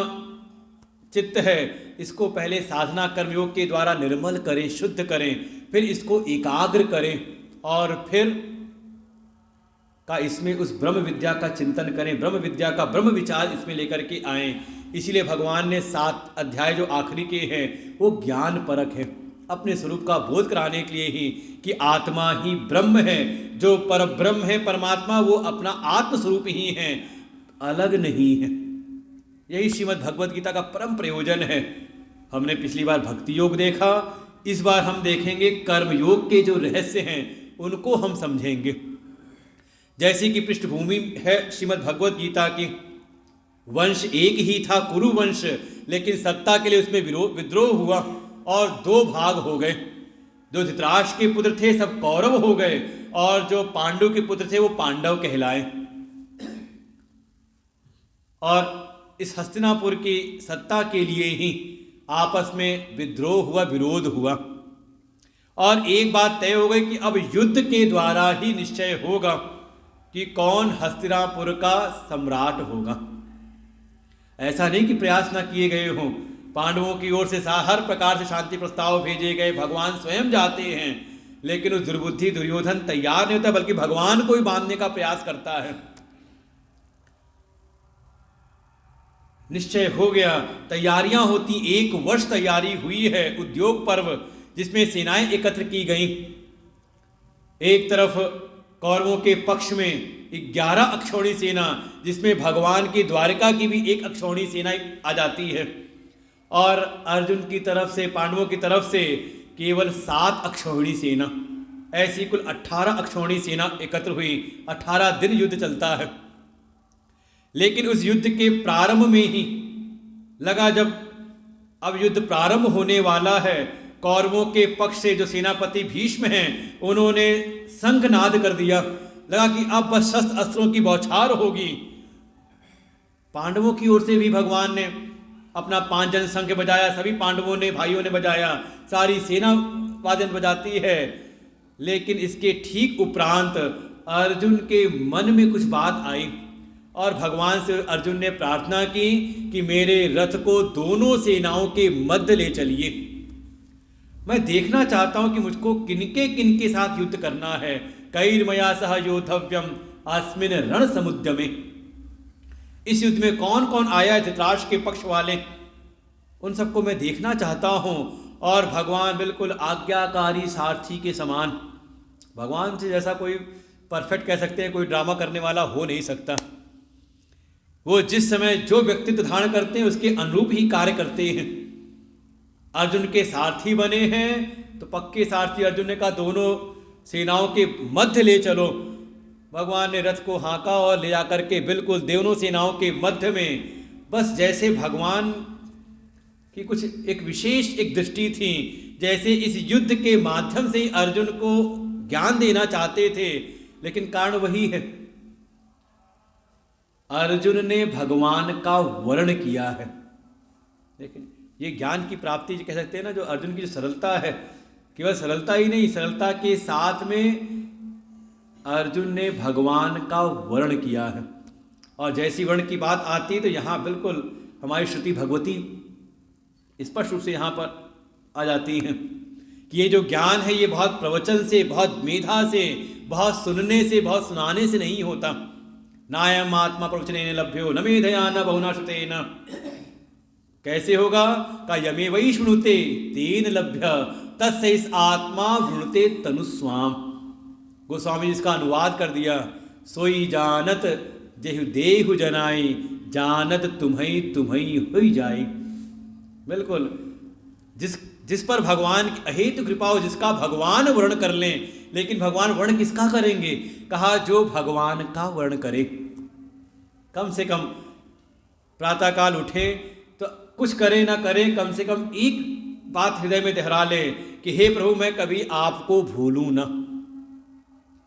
चित्त है, इसको पहले साधना कर्मयोग के द्वारा निर्मल करें, शुद्ध करें, फिर इसको एकाग्र करें और फिर का इसमें उस ब्रह्म विद्या का चिंतन करें, ब्रह्म विद्या का ब्रह्म विचार इसमें लेकर के आएँ। इसीलिए भगवान ने 7 अध्याय जो आखिरी के हैं वो ज्ञान परक है, अपने स्वरूप का बोध कराने के लिए ही कि आत्मा ही ब्रह्म है, जो पर ब्रह्म है परमात्मा वो अपना आत्मस्वरूप ही है, अलग नहीं है। यही श्रीमद् भगवद गीता का परम प्रयोजन है। हमने पिछली बार भक्ति योग देखा, इस बार हम देखेंगे कर्म योग के जो रहस्य हैं उनको हम समझेंगे। जैसी कि पृष्ठभूमि है श्रीमद् भगवद गीता की, वंश एक ही था कुरु वंश, लेकिन सत्ता के लिए उसमें विद्रोह हुआ और 2 भाग हो गए। जो धृतराष्ट्र के पुत्र थे सब कौरव हो गए और जो पांडु के पुत्र थे वो पांडव कहलाए। और इस हस्तिनापुर की सत्ता के लिए ही आपस में विद्रोह हुआ, विरोध हुआ और एक बात तय हो गई कि अब युद्ध के द्वारा ही निश्चय होगा कि कौन हस्तिनापुर का सम्राट होगा। ऐसा नहीं कि प्रयास ना किए गए हों, पांडवों की ओर से हर प्रकार से शांति प्रस्ताव भेजे गए, भगवान स्वयं जाते हैं, लेकिन उस दुर्बुद्धि दुर्योधन तैयार नहीं होता, बल्कि भगवान को ही बांधने का प्रयास करता है। निश्चय हो गया, तैयारियां होती, 1 वर्ष तैयारी हुई है, उद्योग पर्व जिसमें सेनाएं एकत्र की गई। एक तरफ कौरवों के पक्ष में 11 अक्षौणी सेना, जिसमें भगवान की द्वारिका की भी 1 अक्षौणी सेना आ जाती है, और अर्जुन की तरफ से, पांडवों की तरफ से केवल 7 अक्षौणी सेना। ऐसी कुल 18 अक्षौणी सेना एकत्र हुई। 18 दिन युद्ध चलता है। लेकिन उस युद्ध के प्रारंभ में ही लगा, जब अब युद्ध प्रारंभ होने वाला है, कौरवों के पक्ष से जो सेनापति भीष्म हैं उन्होंने शंखनाद कर दिया। लगा कि अब बस शस्त्र अस्त्रों की बौछार होगी। पांडवों की ओर से भी भगवान ने अपना 5 जन शंख बजाया, सभी पांडवों ने, भाइयों ने बजाया, सारी सेना वादन बजाती है। लेकिन इसके ठीक उपरांत अर्जुन के मन में कुछ बात आई और भगवान से अर्जुन ने प्रार्थना की कि मेरे रथ को दोनों सेनाओं के मध्य ले चलिए। मैं देखना चाहता हूं कि मुझको किनके साथ युद्ध करना है। कैर्मया सह योद्धव्यम अस्मिन् रण समुद्यमे। इस युद्ध में कौन कौन आया है, धृतराष्ट्र के पक्ष वाले, उन सबको मैं देखना चाहता हूं। और भगवान बिल्कुल आज्ञाकारी सारथी के समान, भगवान से जैसा कोई परफेक्ट कह सकते हैं कोई ड्रामा करने वाला हो नहीं सकता। वो जिस समय जो व्यक्तित्व धारण करते हैं उसके अनुरूप ही कार्य करते हैं। अर्जुन के सारथी बने हैं तो पक्के सारथी अर्जुन ने कहा दोनों सेनाओं के मध्य ले चलो। भगवान ने रथ को हाँका और ले जाकर के बिल्कुल दोनों सेनाओं के मध्य में, बस जैसे भगवान की कुछ एक विशेष एक दृष्टि थी, जैसे इस युद्ध के माध्यम से ही अर्जुन को ज्ञान देना चाहते थे। लेकिन कारण वही है, अर्जुन ने भगवान का वर्ण किया है। लेकिन ये ज्ञान की प्राप्ति कह सकते हैं ना, जो अर्जुन की जो सरलता है, केवल सरलता ही नहीं, सरलता के साथ में अर्जुन ने भगवान का वर्ण किया है। और जैसी वर्ण की बात आती है तो यहाँ बिल्कुल हमारी श्रुति भगवती स्पष्ट रूप से यहाँ पर आ जाती हैं कि ये जो ज्ञान है ये बहुत प्रवचन से, बहुत मेधा से, बहुत सुनने से, बहुत सुनाने से नहीं होता। नायम आत्मा प्रवचनेन लभ्यो न मेधया न बहुना श्रुतेन। कैसे होगा? का यमे वही श्रुणुते तेन लभ्य तस्य इस आत्मा वृणुते तनुस्वाम। गोस्वामी जी इसका अनुवाद कर दिया, सोई जानत जेहु देहु जनाई, जानत तुम्हें तुम्हें हुई जाई। बिल्कुल जिस पर भगवान की अहेतु कृपा हो, जिसका भगवान वर्ण कर लें। लेकिन भगवान वर्ण किसका करेंगे? कहा जो भगवान का वर्ण करे। कम से कम प्रातःकाल उठे तो कुछ करे ना करे, कम से कम एक बात हृदय में दोहरा ले कि हे प्रभु मैं कभी आपको भूलूं ना।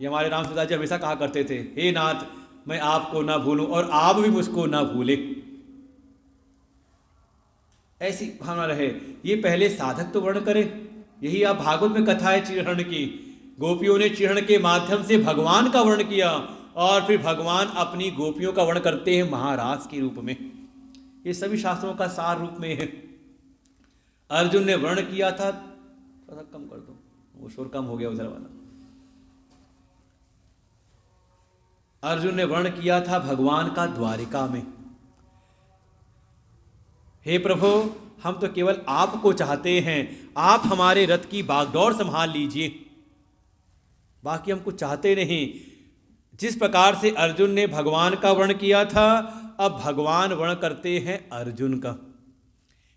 ये हमारे रामसूदास जी हमेशा कहा करते थे, हे नाथ मैं आपको ना भूलूं और आप भी मुझको ना भूले। ऐसी भावना रहे। ये पहले साधक तो वर्ण करे। यही आप भागवत में कथा है चिरहरण की। गोपियों ने चिरहरण के माध्यम से भगवान का वर्ण किया और फिर भगवान अपनी गोपियों का वर्ण करते हैं महाराज के रूप में। ये सभी शास्त्रों का सार रूप में है। अर्जुन ने वर्ण किया था, थोड़ा कम कर दो, वो शोर कम हो गया उधर वाला। अर्जुन ने वर्ण किया था भगवान का द्वारिका में। हे प्रभु हम तो केवल आपको चाहते हैं, आप हमारे रथ की बागडोर संभाल लीजिए, बाकी हम कुछ चाहते नहीं। जिस प्रकार से अर्जुन ने भगवान का वर्ण किया था, अब भगवान वर्ण करते हैं अर्जुन का।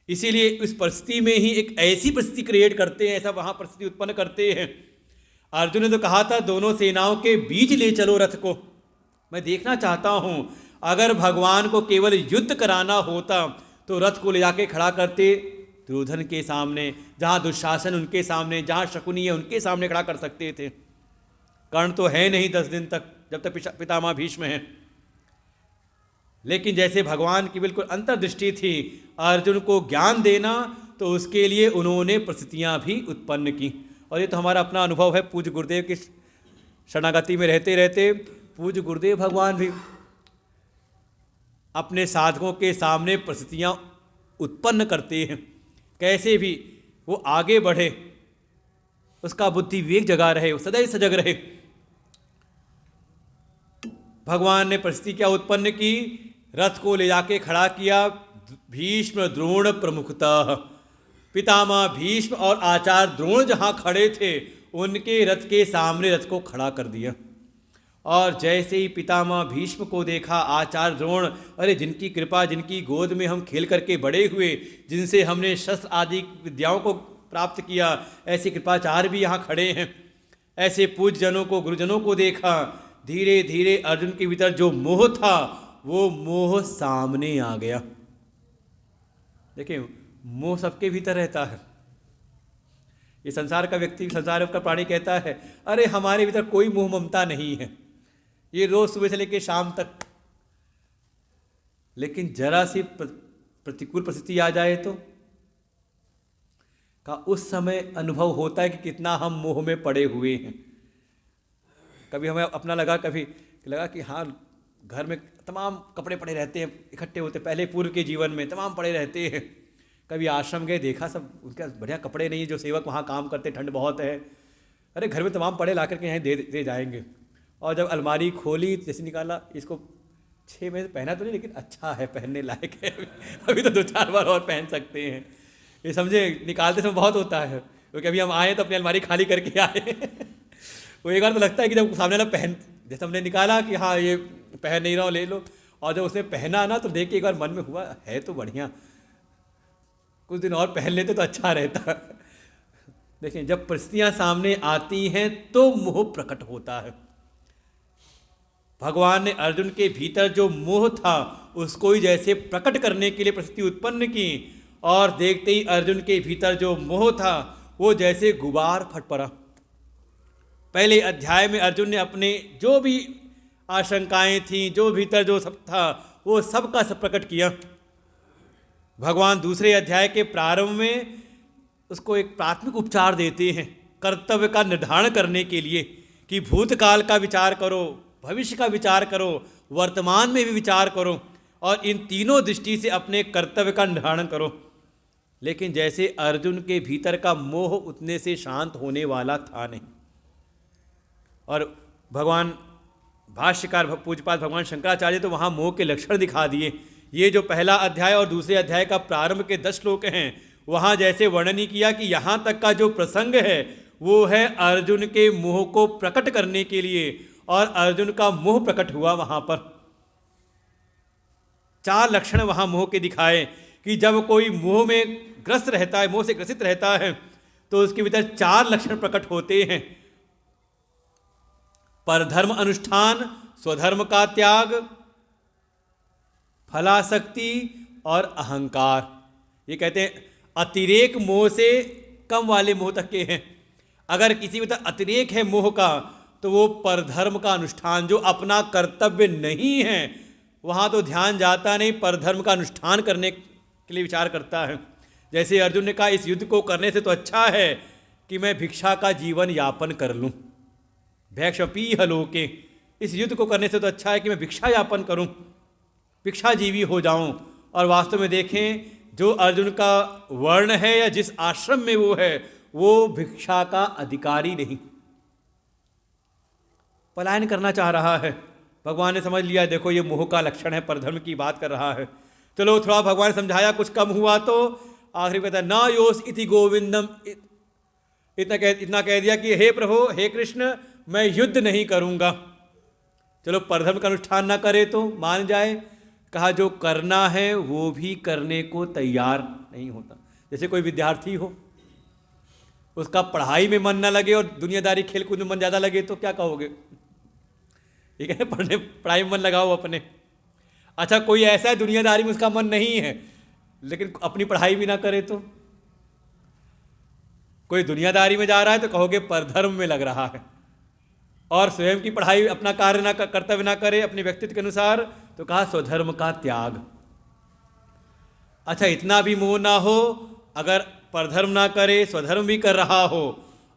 इसीलिए इस परिस्थिति में ही एक ऐसी परिस्थिति क्रिएट करते हैं, ऐसा वहां परिस्थिति उत्पन्न करते हैं। अर्जुन ने तो कहा था दोनों सेनाओं के बीच ले चलो रथ को। मैं देखना चाहता हूं अगर भगवान को केवल युद्ध कराना होता तो रथ को ले जाके खड़ा करते दुर्योधन के सामने, जहां दुशासन उनके सामने, जहां शकुनी है उनके सामने खड़ा कर सकते थे। कर्ण तो है नहीं 10 दिन तक, जब तक पितामह भीष्म हैं। लेकिन जैसे भगवान की बिल्कुल अंतर्दृष्टि थी अर्जुन को ज्ञान देना, तो उसके लिए उन्होंने परिस्थितियां भी उत्पन्न की। और ये तो हमारा अपना अनुभव है, पूज्य गुरुदेव की शरणागति में रहते रहते पूज्य गुरुदेव भगवान भी अपने साधकों के सामने परिस्थितियां उत्पन्न करते हैं। कैसे भी वो आगे बढ़े, उसका बुद्धि विवेक जगा रहे, वो सदैव सजग रहे। भगवान ने परिस्थिति क्या उत्पन्न की? रथ को ले जाके खड़ा किया भीष्म द्रोण प्रमुखतः। पितामह भीष्म और आचार्य द्रोण जहां खड़े थे उनके रथ के सामने रथ को खड़ा कर दिया। और जैसे ही पितामह भीष्म को देखा आचार्य द्रोण, अरे जिनकी कृपा, जिनकी गोद में हम खेल करके बड़े हुए, जिनसे हमने शस्त्र आदि विद्याओं को प्राप्त किया, ऐसे कृपाचार्य भी यहाँ खड़े हैं। ऐसे पूज्य जनों को, गुरुजनों को देखा। धीरे धीरे अर्जुन के भीतर जो मोह था वो मोह सामने आ गया। देखिए मोह सबके भीतर रहता है। ये संसार का व्यक्ति, संसार का प्राणी कहता है अरे हमारे भीतर कोई मोह ममता नहीं है, ये रोज सुबह से लेकर शाम तक। लेकिन जरा सी प्रतिकूल परिस्थिति आ जाए तो का उस समय अनुभव होता है कि कितना हम मोह में पड़े हुए हैं। कभी हमें अपना लगा, कभी लगा कि हाँ घर में तमाम कपड़े पड़े रहते हैं, इकट्ठे होते, पहले पूर्व के जीवन में तमाम पड़े रहते हैं। कभी आश्रम गए, देखा सब उनका बढ़िया कपड़े नहीं, जो सेवक वहाँ काम करते, ठंड बहुत है, अरे घर में तमाम पड़े ला करके यहाँ दे जाएंगे। और जब अलमारी खोली जैसे निकाला, इसको 6 महीने पहना तो नहीं लेकिन अच्छा है, पहनने लायक है, अभी तो 2-4 बार और पहन सकते हैं। ये समझे निकालते समय बहुत होता है, क्योंकि अभी हम आए तो अपनी अलमारी खाली करके आए। वो एक बार तो लगता है कि जब सामने वाला पहन, जैसे हमने निकाला कि हाँ ये पहन नहीं रहा हूँ, ले लो, और जब उसने पहना ना तो देख के एक बार मन में हुआ है तो बढ़िया, कुछ दिन और पहन लेते तो अच्छा रहता। देखिए जब परिस्थितियाँ सामने आती हैं तो मोह प्रकट होता है। भगवान ने अर्जुन के भीतर जो मोह था उसको ही जैसे प्रकट करने के लिए परिस्थिति उत्पन्न की, और देखते ही अर्जुन के भीतर जो मोह था वो जैसे गुबार फट पड़ा। पहले अध्याय में अर्जुन ने अपने जो भी आशंकाएं थीं, जो भीतर जो सब था, वो सब का सब प्रकट किया। भगवान दूसरे अध्याय के प्रारंभ में उसको एक प्राथमिक उपचार देते हैं कर्तव्य का निर्धारण करने के लिए कि भूतकाल का विचार करो, भविष्य का विचार करो, वर्तमान में भी विचार करो और इन तीनों दृष्टि से अपने कर्तव्य का निर्धारण करो। लेकिन जैसे अर्जुन के भीतर का मोह उतने से शांत होने वाला था नहीं। और भगवान भाष्यकार पूज्यपाद भगवान शंकराचार्य तो वहाँ मोह के लक्षण दिखा दिए। ये जो पहला अध्याय और दूसरे अध्याय का प्रारंभ के 10 श्लोक हैं, वहाँ जैसे वर्णन ही किया कि यहाँ तक का जो प्रसंग है वो है अर्जुन के मोह को प्रकट करने के लिए, और अर्जुन का मोह प्रकट हुआ वहाँ पर। 4 लक्षण वहाँ मोह के दिखाए कि जब कोई मोह में ग्रस्त रहता है, मोह से ग्रसित रहता है, तो उसके भीतर 4 लक्षण प्रकट होते हैं। परधर्म अनुष्ठान, स्वधर्म का त्याग, फलासक्ति और अहंकार। ये कहते हैं अतिरेक मोह से कम वाले मोह तक के हैं। अगर किसी में तक अतिरेक है मोह का, तो वो परधर्म का अनुष्ठान, जो अपना कर्तव्य नहीं है वहाँ तो ध्यान जाता नहीं, परधर्म का अनुष्ठान करने के लिए विचार करता है। जैसे अर्जुन ने कहा इस युद्ध को करने से तो अच्छा है कि मैं भिक्षा का जीवन यापन कर लूँ, भैक्षपीह लोके, इस युद्ध को करने से तो अच्छा है कि मैं भिक्षा यापन करूँ, भिक्षाजीवी हो जाऊँ। और वास्तव में देखें जो अर्जुन का वर्ण है या जिस आश्रम में वो है, वो भिक्षा का अधिकारी नहीं, पलायन करना चाह रहा है। भगवान ने समझ लिया, देखो ये मोह का लक्षण है, परधर्म की बात कर रहा है। चलो थोड़ा भगवान ने समझाया, कुछ कम हुआ तो आखिरी कहता है ना योस इति गोविंदम, इतना कह दिया कि हे प्रभु, हे कृष्ण, मैं युद्ध नहीं करूँगा। चलो परधर्म का अनुष्ठान ना करे तो मान जाए, कहा जो करना है वो भी करने को तैयार नहीं होता। जैसे कोई विद्यार्थी हो, उसका पढ़ाई में मन ना लगे और दुनियादारी खेलकूद में मन ज़्यादा लगे तो क्या कहोगे? ठीक है, पढ़ाई में मन लगाओ अपने। अच्छा कोई ऐसा है दुनियादारी में उसका मन नहीं है लेकिन अपनी पढ़ाई भी ना करे तो? कोई दुनियादारी में जा रहा है तो कहोगे परधर्म में लग रहा है, और स्वयं की पढ़ाई अपना कार्य ना कर्तव्य ना करे अपने व्यक्तित्व के अनुसार तो कहा स्वधर्म का त्याग। अच्छा इतना भी मोह ना हो, अगर परधर्म ना करे स्वधर्म भी कर रहा हो,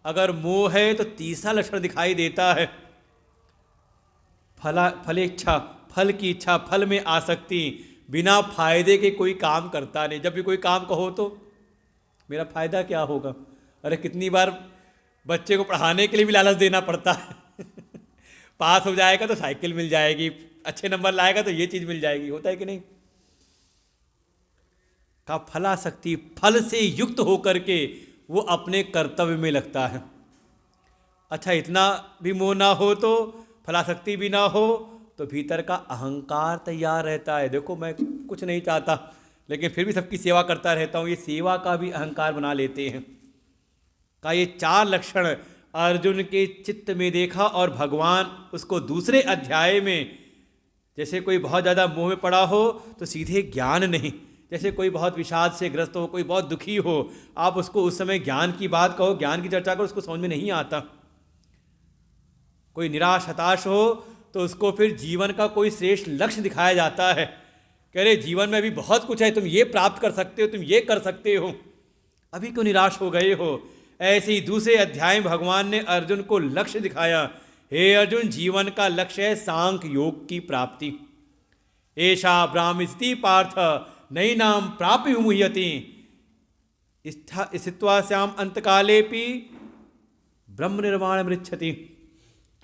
अगर मोह है तो तीसरा लक्षण दिखाई देता है फलेच्छा, फल की इच्छा, फल में आसक्ति, बिना फायदे के कोई काम करता नहीं। जब भी कोई काम कहो तो मेरा फायदा क्या होगा? अरे कितनी बार बच्चे को पढ़ाने के लिए भी लालच देना पड़ता है पास हो जाएगा तो साइकिल मिल जाएगी, अच्छे नंबर लाएगा तो ये चीज़ मिल जाएगी, होता है कि नहीं? का फलासक्ति, फल से युक्त होकर के वो अपने कर्तव्य में लगता है। अच्छा इतना भी मोह ना हो तो, फलासक्ति भी ना हो तो भीतर का अहंकार तैयार रहता है। देखो मैं कुछ नहीं चाहता लेकिन फिर भी सबकी सेवा करता रहता हूँ, ये सेवा का भी अहंकार बना लेते हैं। का ये 4 लक्षण अर्जुन के चित्त में देखा और भगवान उसको दूसरे अध्याय में, जैसे कोई बहुत ज़्यादा मोह में पड़ा हो तो सीधे ज्ञान नहीं, जैसे कोई बहुत विषाद से ग्रस्त हो, कोई बहुत दुखी हो, आप उसको उस समय ज्ञान की बात कहो, ज्ञान की चर्चा करो, उसको समझ में नहीं आता। कोई निराश हताश हो तो उसको फिर जीवन का कोई श्रेष्ठ लक्ष्य दिखाया जाता है, कह रहे जीवन में अभी बहुत कुछ है, तुम ये प्राप्त कर सकते हो, तुम ये कर सकते हो, अभी क्यों निराश हो गए हो? ऐसे ही दूसरे अध्याय में भगवान ने अर्जुन को लक्ष्य दिखाया, हे अर्जुन जीवन का लक्ष्य है सांख्य योग की प्राप्ति। ऐशा ब्राह्मस्ति पार्थ नई नाम प्राप्य मुह्यति स्थित्वा श्याम अंतकालेपि ब्रह्म निर्वाण मृच्छति।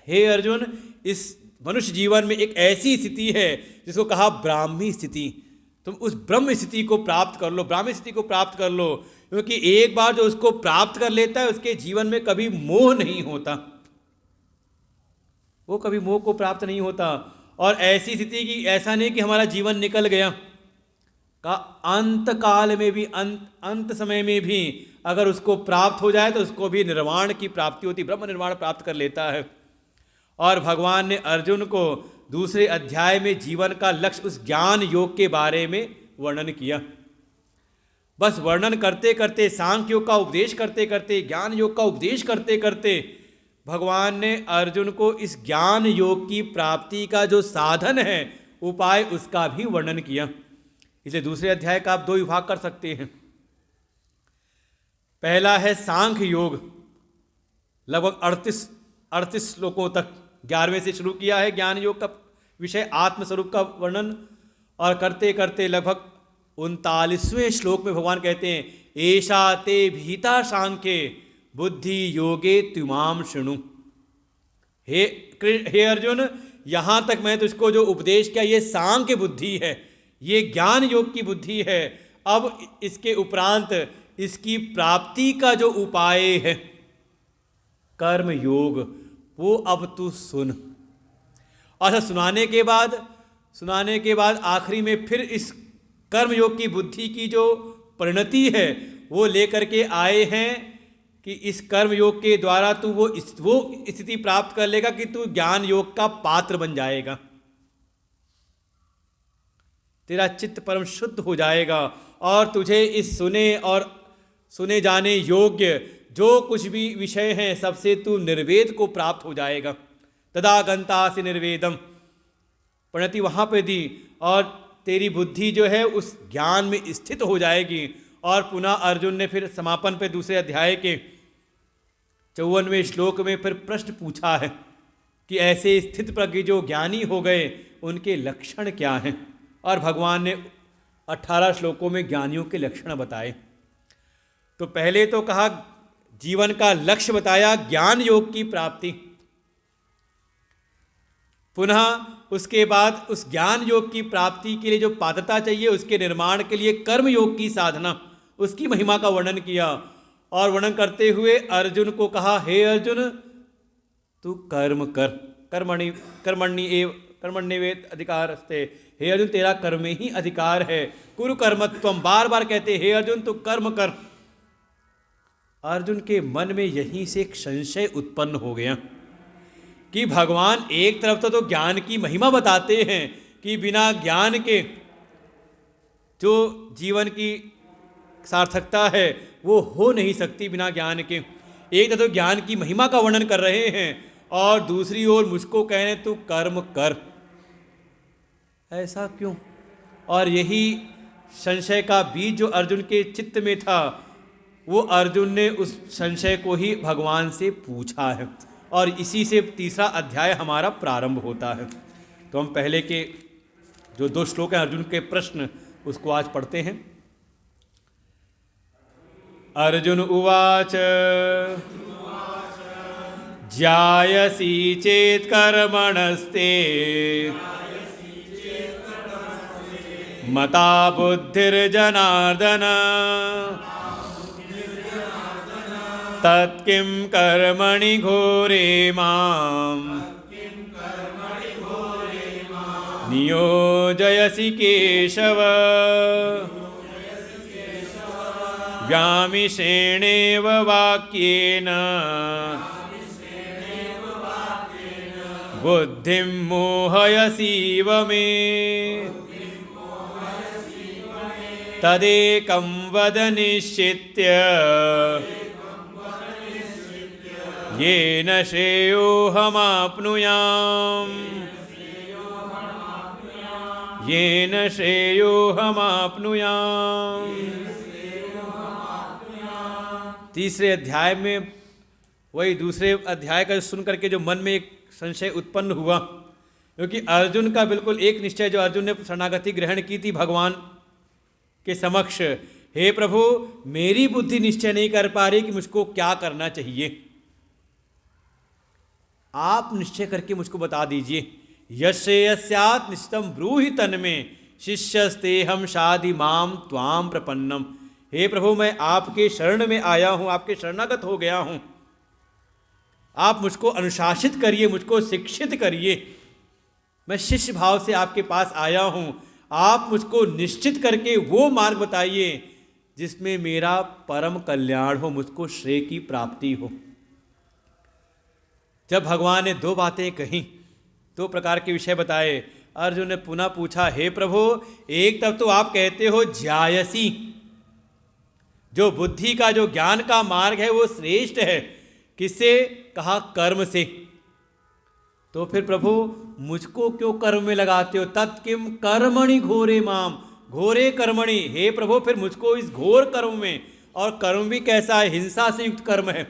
हे अर्जुन इस मनुष्य जीवन में एक ऐसी स्थिति है जिसको कहा ब्राह्मी स्थिति, तुम उस ब्रह्म स्थिति को प्राप्त कर लो, ब्राह्मी स्थिति को प्राप्त कर लो, क्योंकि एक बार जो उसको प्राप्त कर लेता है उसके जीवन में कभी मोह नहीं होता, वो कभी मोह को प्राप्त नहीं होता। और ऐसी स्थिति की ऐसा नहीं कि हमारा जीवन निकल गया, का अंत काल में भी, अंत समय में भी अगर उसको प्राप्त हो जाए तो उसको भी निर्वाण की प्राप्ति होती, ब्रह्म निर्वाण प्राप्त कर लेता है। और भगवान ने अर्जुन को दूसरे अध्याय में जीवन का लक्ष्य उस ज्ञान योग के बारे में वर्णन किया। बस वर्णन करते करते, सांख्य योग का उपदेश करते करते, ज्ञान योग का उपदेश करते करते भगवान ने अर्जुन को इस ज्ञान योग की प्राप्ति का जो साधन है, उपाय, उसका भी वर्णन किया। इसलिए दूसरे अध्याय का आप दो विभाग कर सकते हैं। पहला है सांख्य योग, लगभग 38 श्लोकों तक, 11वें से शुरू किया है ज्ञान योग का विषय, आत्मस्वरूप का वर्णन, और करते करते लगभग 39वें श्लोक में भगवान कहते हैं, एषा ते भीता सांख्ये बुद्धि योगे तुमाम शृणु। हे अर्जुन, यहाँ तक मैं तुझको जो उपदेश किया ये सांख्य बुद्धि है, ये ज्ञान योग की बुद्धि है। अब इसके उपरांत इसकी प्राप्ति का जो उपाय है कर्म योग, वो अब तू सुन। अच्छा, सुनाने के बाद आखिरी में फिर इस कर्म योग की बुद्धि की जो परिणति है वो लेकर के आए हैं कि इस कर्म योग के द्वारा तू वो स्थिति प्राप्त कर लेगा कि तू ज्ञान योग का पात्र बन जाएगा, तेरा चित्त परम शुद्ध हो जाएगा और तुझे इस सुने जाने योग्य जो कुछ भी विषय हैं सबसे तू निर्वेद को प्राप्त हो जाएगा। तदा गंतासि निर्वेदम, परिणति वहाँ पे दी, और तेरी बुद्धि जो है उस ज्ञान में स्थित हो जाएगी। और पुनः अर्जुन ने फिर समापन पे दूसरे अध्याय के 54वें श्लोक में फिर प्रश्न पूछा है कि ऐसे स्थित प्रज्ञ जो ज्ञानी हो गए उनके लक्षण क्या हैं, और भगवान ने 18 श्लोकों में ज्ञानियों के लक्षण बताए। तो पहले तो कहा जीवन का लक्ष्य बताया ज्ञान योग की प्राप्ति, पुनः उसके बाद उस ज्ञान योग की प्राप्ति के लिए जो पात्रता चाहिए उसके निर्माण के लिए कर्म योग की साधना, उसकी महिमा का वर्णन किया। और वर्णन करते हुए अर्जुन को कहा, हे अर्जुन तू कर्म कर, कर्मण्येव अधिकारस्ते, हे अर्जुन तेरा कर्म में ही अधिकार है, कुरु कर्मत्वम, बार बार कहते हे अर्जुन तू कर्म कर। अर्जुन के मन में यहीं से एक संशय उत्पन्न हो गया कि भगवान एक तरफ तो ज्ञान की महिमा बताते हैं कि बिना ज्ञान के जो जीवन की सार्थकता है वो हो नहीं सकती बिना ज्ञान के। एक तरफ तो ज्ञान की महिमा का वर्णन कर रहे हैं और दूसरी ओर मुझको कह रहे तू कर्म कर, ऐसा क्यों? और यही संशय का बीज जो अर्जुन के चित्त में था वो अर्जुन ने उस संशय को ही भगवान से पूछा है, और इसी से तीसरा अध्याय हमारा प्रारंभ होता है। तो हम पहले के जो 2 श्लोक हैं अर्जुन के प्रश्न, उसको आज पढ़ते हैं। अर्जुन उवाच ज्यायसी चेत् कर्मणस्ते मता बुद्धिर्जनार्दन तत्किं कर्मणि घोरे मां नियोजयसि केशव व्यामिश्रेणेव वाक्येन बुद्धिं मोहयसीव मे तदेकं वद निश्चित्य येन श्रेयोहमाप्नुयाम्। तीसरे अध्याय में वही दूसरे अध्याय का सुन करके जो मन में एक संशय उत्पन्न हुआ, क्योंकि अर्जुन का बिल्कुल एक निश्चय जो अर्जुन ने शरणागति ग्रहण की थी भगवान के समक्ष, हे प्रभु मेरी बुद्धि निश्चय नहीं कर पा रही कि मुझको क्या करना चाहिए, आप निश्चय करके मुझको बता दीजिए। यस्यात् निश्चितं ब्रूहि तन्मे शिष्यस्तेहं शाधि माम त्वां प्रपन्नम। हे प्रभु मैं आपके शरण में आया हूँ, आपके शरणागत हो गया हूँ, आप मुझको अनुशासित करिए, मुझको शिक्षित करिए। मैं शिष्य भाव से आपके पास आया हूँ, आप मुझको निश्चित करके वो मार्ग बताइए जिसमें मेरा परम कल्याण हो, मुझको श्रेय की प्राप्ति हो। जब भगवान ने 2 बातें कहीं, 2 प्रकार के विषय बताए, अर्जुन ने पुनः पूछा, हे प्रभु एक तब तो आप कहते हो ज्यायसी, जो बुद्धि का जो ज्ञान का मार्ग है वो श्रेष्ठ है, किससे? कहा कर्म से। तो फिर प्रभु मुझको क्यों कर्म में लगाते हो? तत्किम कर्मणि घोरे माम, घोरे कर्मणि। हे प्रभु फिर मुझको इस घोर कर्म में, और कर्म भी कैसा है? हिंसा से युक्त कर्म है।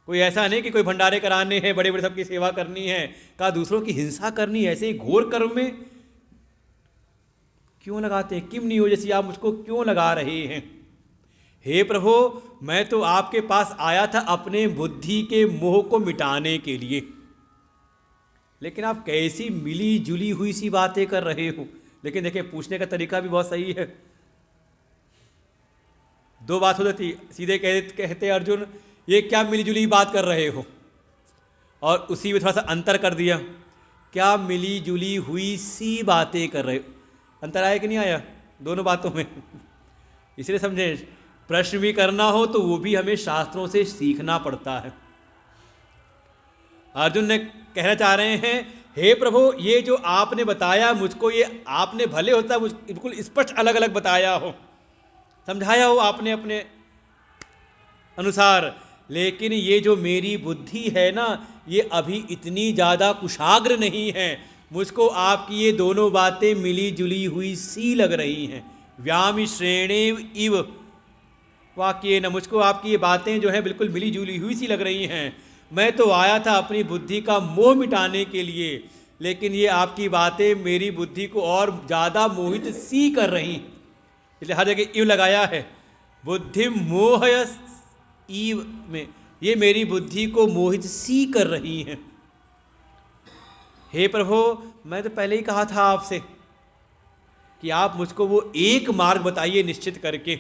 कोई ऐसा नहीं कि कोई भंडारे कराने हैं, बड़े बड़े सबकी सेवा करनी है, कहा दूसरों की हिंसा करनी है, ऐसे ही घोर कर्म में क्यों लगाते हैं? किम नियोजसी, आप मुझको क्यों लगा रहे हैं? हे प्रभु मैं तो आपके पास आया था अपने बुद्धि के मोह को मिटाने के लिए, लेकिन आप कैसी मिली जुली हुई सी बातें कर रहे हो। लेकिन देखिए पूछने का तरीका भी बहुत सही है। दो बात हो जाती, सीधे कहते अर्जुन ये क्या मिली जुली बात कर रहे हो, और उसी में थोड़ा सा अंतर कर दिया, क्या मिली जुली हुई सी बातें कर रहे हो। अंतर आया कि नहीं आया दोनों बातों में? इसलिए समझे, प्रश्न भी करना हो तो वो भी हमें शास्त्रों से सीखना पड़ता है। अर्जुन ने कहना चाह रहे हैं, हे प्रभु ये जो आपने बताया मुझको, ये आपने भले होता मुझ बिल्कुल स्पष्ट अलग अलग बताया हो, समझाया हो आपने अपने अनुसार, लेकिन ये जो मेरी बुद्धि है ना, ये अभी इतनी ज़्यादा कुशाग्र नहीं है। मुझको आपकी ये दोनों बातें मिली जुली हुई सी लग रही हैं। व्यामि श्रेणेव इव वाक्य न, मुझको आपकी ये बातें जो हैं बिल्कुल मिली जुली हुई सी लग रही हैं। मैं तो आया था अपनी बुद्धि का मोह मिटाने के लिए, लेकिन ये आपकी बातें मेरी बुद्धि को और ज़्यादा मोहित सी कर रही हैं। इसलिए हर जगह इव लगाया है। बुद्धि मोहय ईव में, ये मेरी बुद्धि को मोहित सी कर रही हैं। हे प्रभु मैं तो पहले ही कहा था आपसे कि आप मुझको वो एक मार्ग बताइए निश्चित करके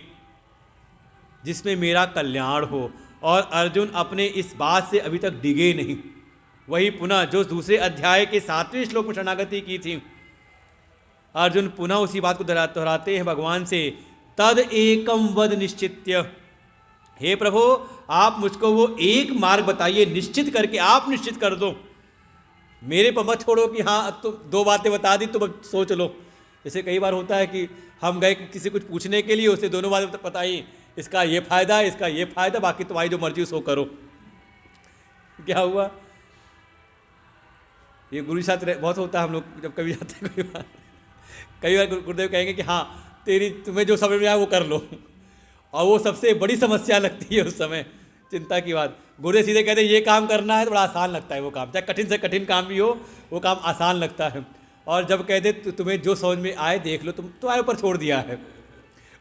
जिसमें मेरा कल्याण हो। और अर्जुन अपने इस बात से अभी तक डिगे नहीं। वही पुनः जो दूसरे अध्याय के 7वें श्लोक में शरणागति की थी, अर्जुन पुनः उसी बात को दोहराते हैं भगवान से, तद एकम वद निश्चित्य। हे प्रभु आप मुझको वो एक मार्ग बताइए निश्चित करके, आप निश्चित कर दो, मेरे पर मत छोड़ो कि हाँ अब तो दो बातें बता दी तो सोच लो। जैसे कई बार होता है कि हम गए किसी कुछ पूछने के लिए, उससे दोनों बातें बताई, इसका ये फ़ायदा है, इसका ये फ़ायदा, बाकी तुम्हारी जो मर्जी सो करो। क्या हुआ? ये गुरु के साथ बहुत होता है। हम लोग जब कभी जाते हैं कई बार गुरुदेव कहेंगे कि हाँ तुम्हें जो समझ में आए वो कर लो, और वो सबसे बड़ी समस्या लगती है उस समय, चिंता की बात। गुरुदेव सीधे कहते हैं ये काम करना है तो बड़ा आसान लगता है वो काम, चाहे कठिन से कठिन काम भी हो वो काम आसान लगता है। और जब कहते तुम्हें जो समझ में आए देख लो, तुम्हारे ऊपर छोड़ दिया है।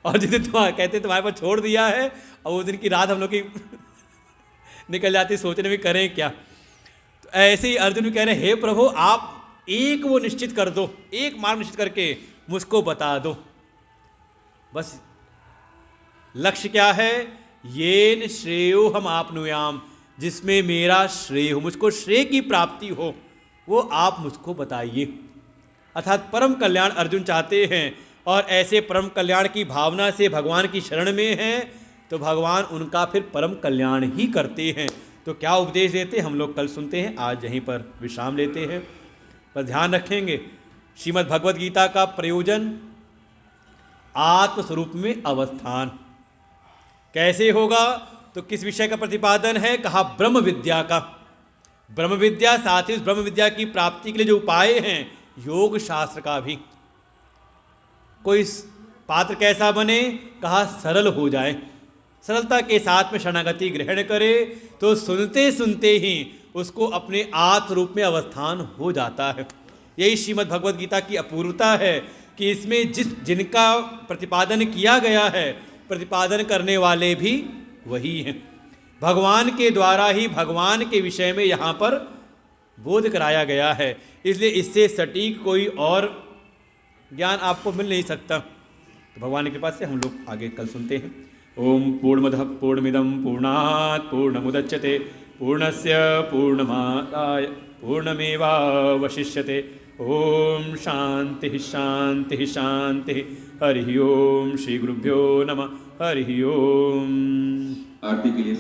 और जिस दिन कहते तुम्हारे ऊपर छोड़ दिया है, और उस दिन की रात हम लोग की निकल जाती सोचने में करें क्या। तो ऐसे ही अर्जुन भी कह रहे हैं, हे प्रभु आप एक वो निश्चित कर दो, एक मार्ग निश्चित करके मुझको बता दो। बस लक्ष्य क्या है? येन श्रेयो हम आपनुयाम, जिसमें मेरा श्रेय हो, मुझको श्रेय की प्राप्ति हो, वो आप मुझको बताइए। अर्थात परम कल्याण अर्जुन चाहते हैं, और ऐसे परम कल्याण की भावना से भगवान की शरण में हैं तो भगवान उनका फिर परम कल्याण ही करते हैं। तो क्या उपदेश देते हम लोग कल सुनते हैं, आज यहीं पर विश्राम लेते हैं। पर ध्यान रखेंगे श्रीमद् भगवद गीता का प्रयोजन आत्मस्वरूप में अवस्थान कैसे होगा, तो किस विषय का प्रतिपादन है? कहा ब्रह्म विद्या का। ब्रह्म विद्या, साथ ही उस ब्रह्म विद्या की प्राप्ति के लिए जो उपाय हैं योग शास्त्र का भी। कोई पात्र कैसा बने? कहा सरल हो जाए, सरलता के साथ में शरणागति ग्रहण करे तो सुनते सुनते ही उसको अपने आत्म रूप में अवस्थान हो जाता है। यही श्रीमद् भगवद गीता की अपूर्वता है कि इसमें जिनका प्रतिपादन किया गया है, प्रतिपादन करने वाले भी वही हैं। भगवान के द्वारा ही भगवान के विषय में यहाँ पर बोध कराया गया है, इसलिए इससे सटीक कोई और ज्ञान आपको मिल नहीं सकता। तो भगवान की कृपा से हम लोग आगे कल सुनते हैं। ओम पूर्णमदः पूर्णमिदं पूर्णात् पूर्णमुदच्यते पूर्णस्य पूर्णमादाय पूर्णमेवावशिष्यते। ओम शांति शांति शांति। हरि ओम। श्री गुरुभ्यो नमः। हरि ओम। आरती के लिए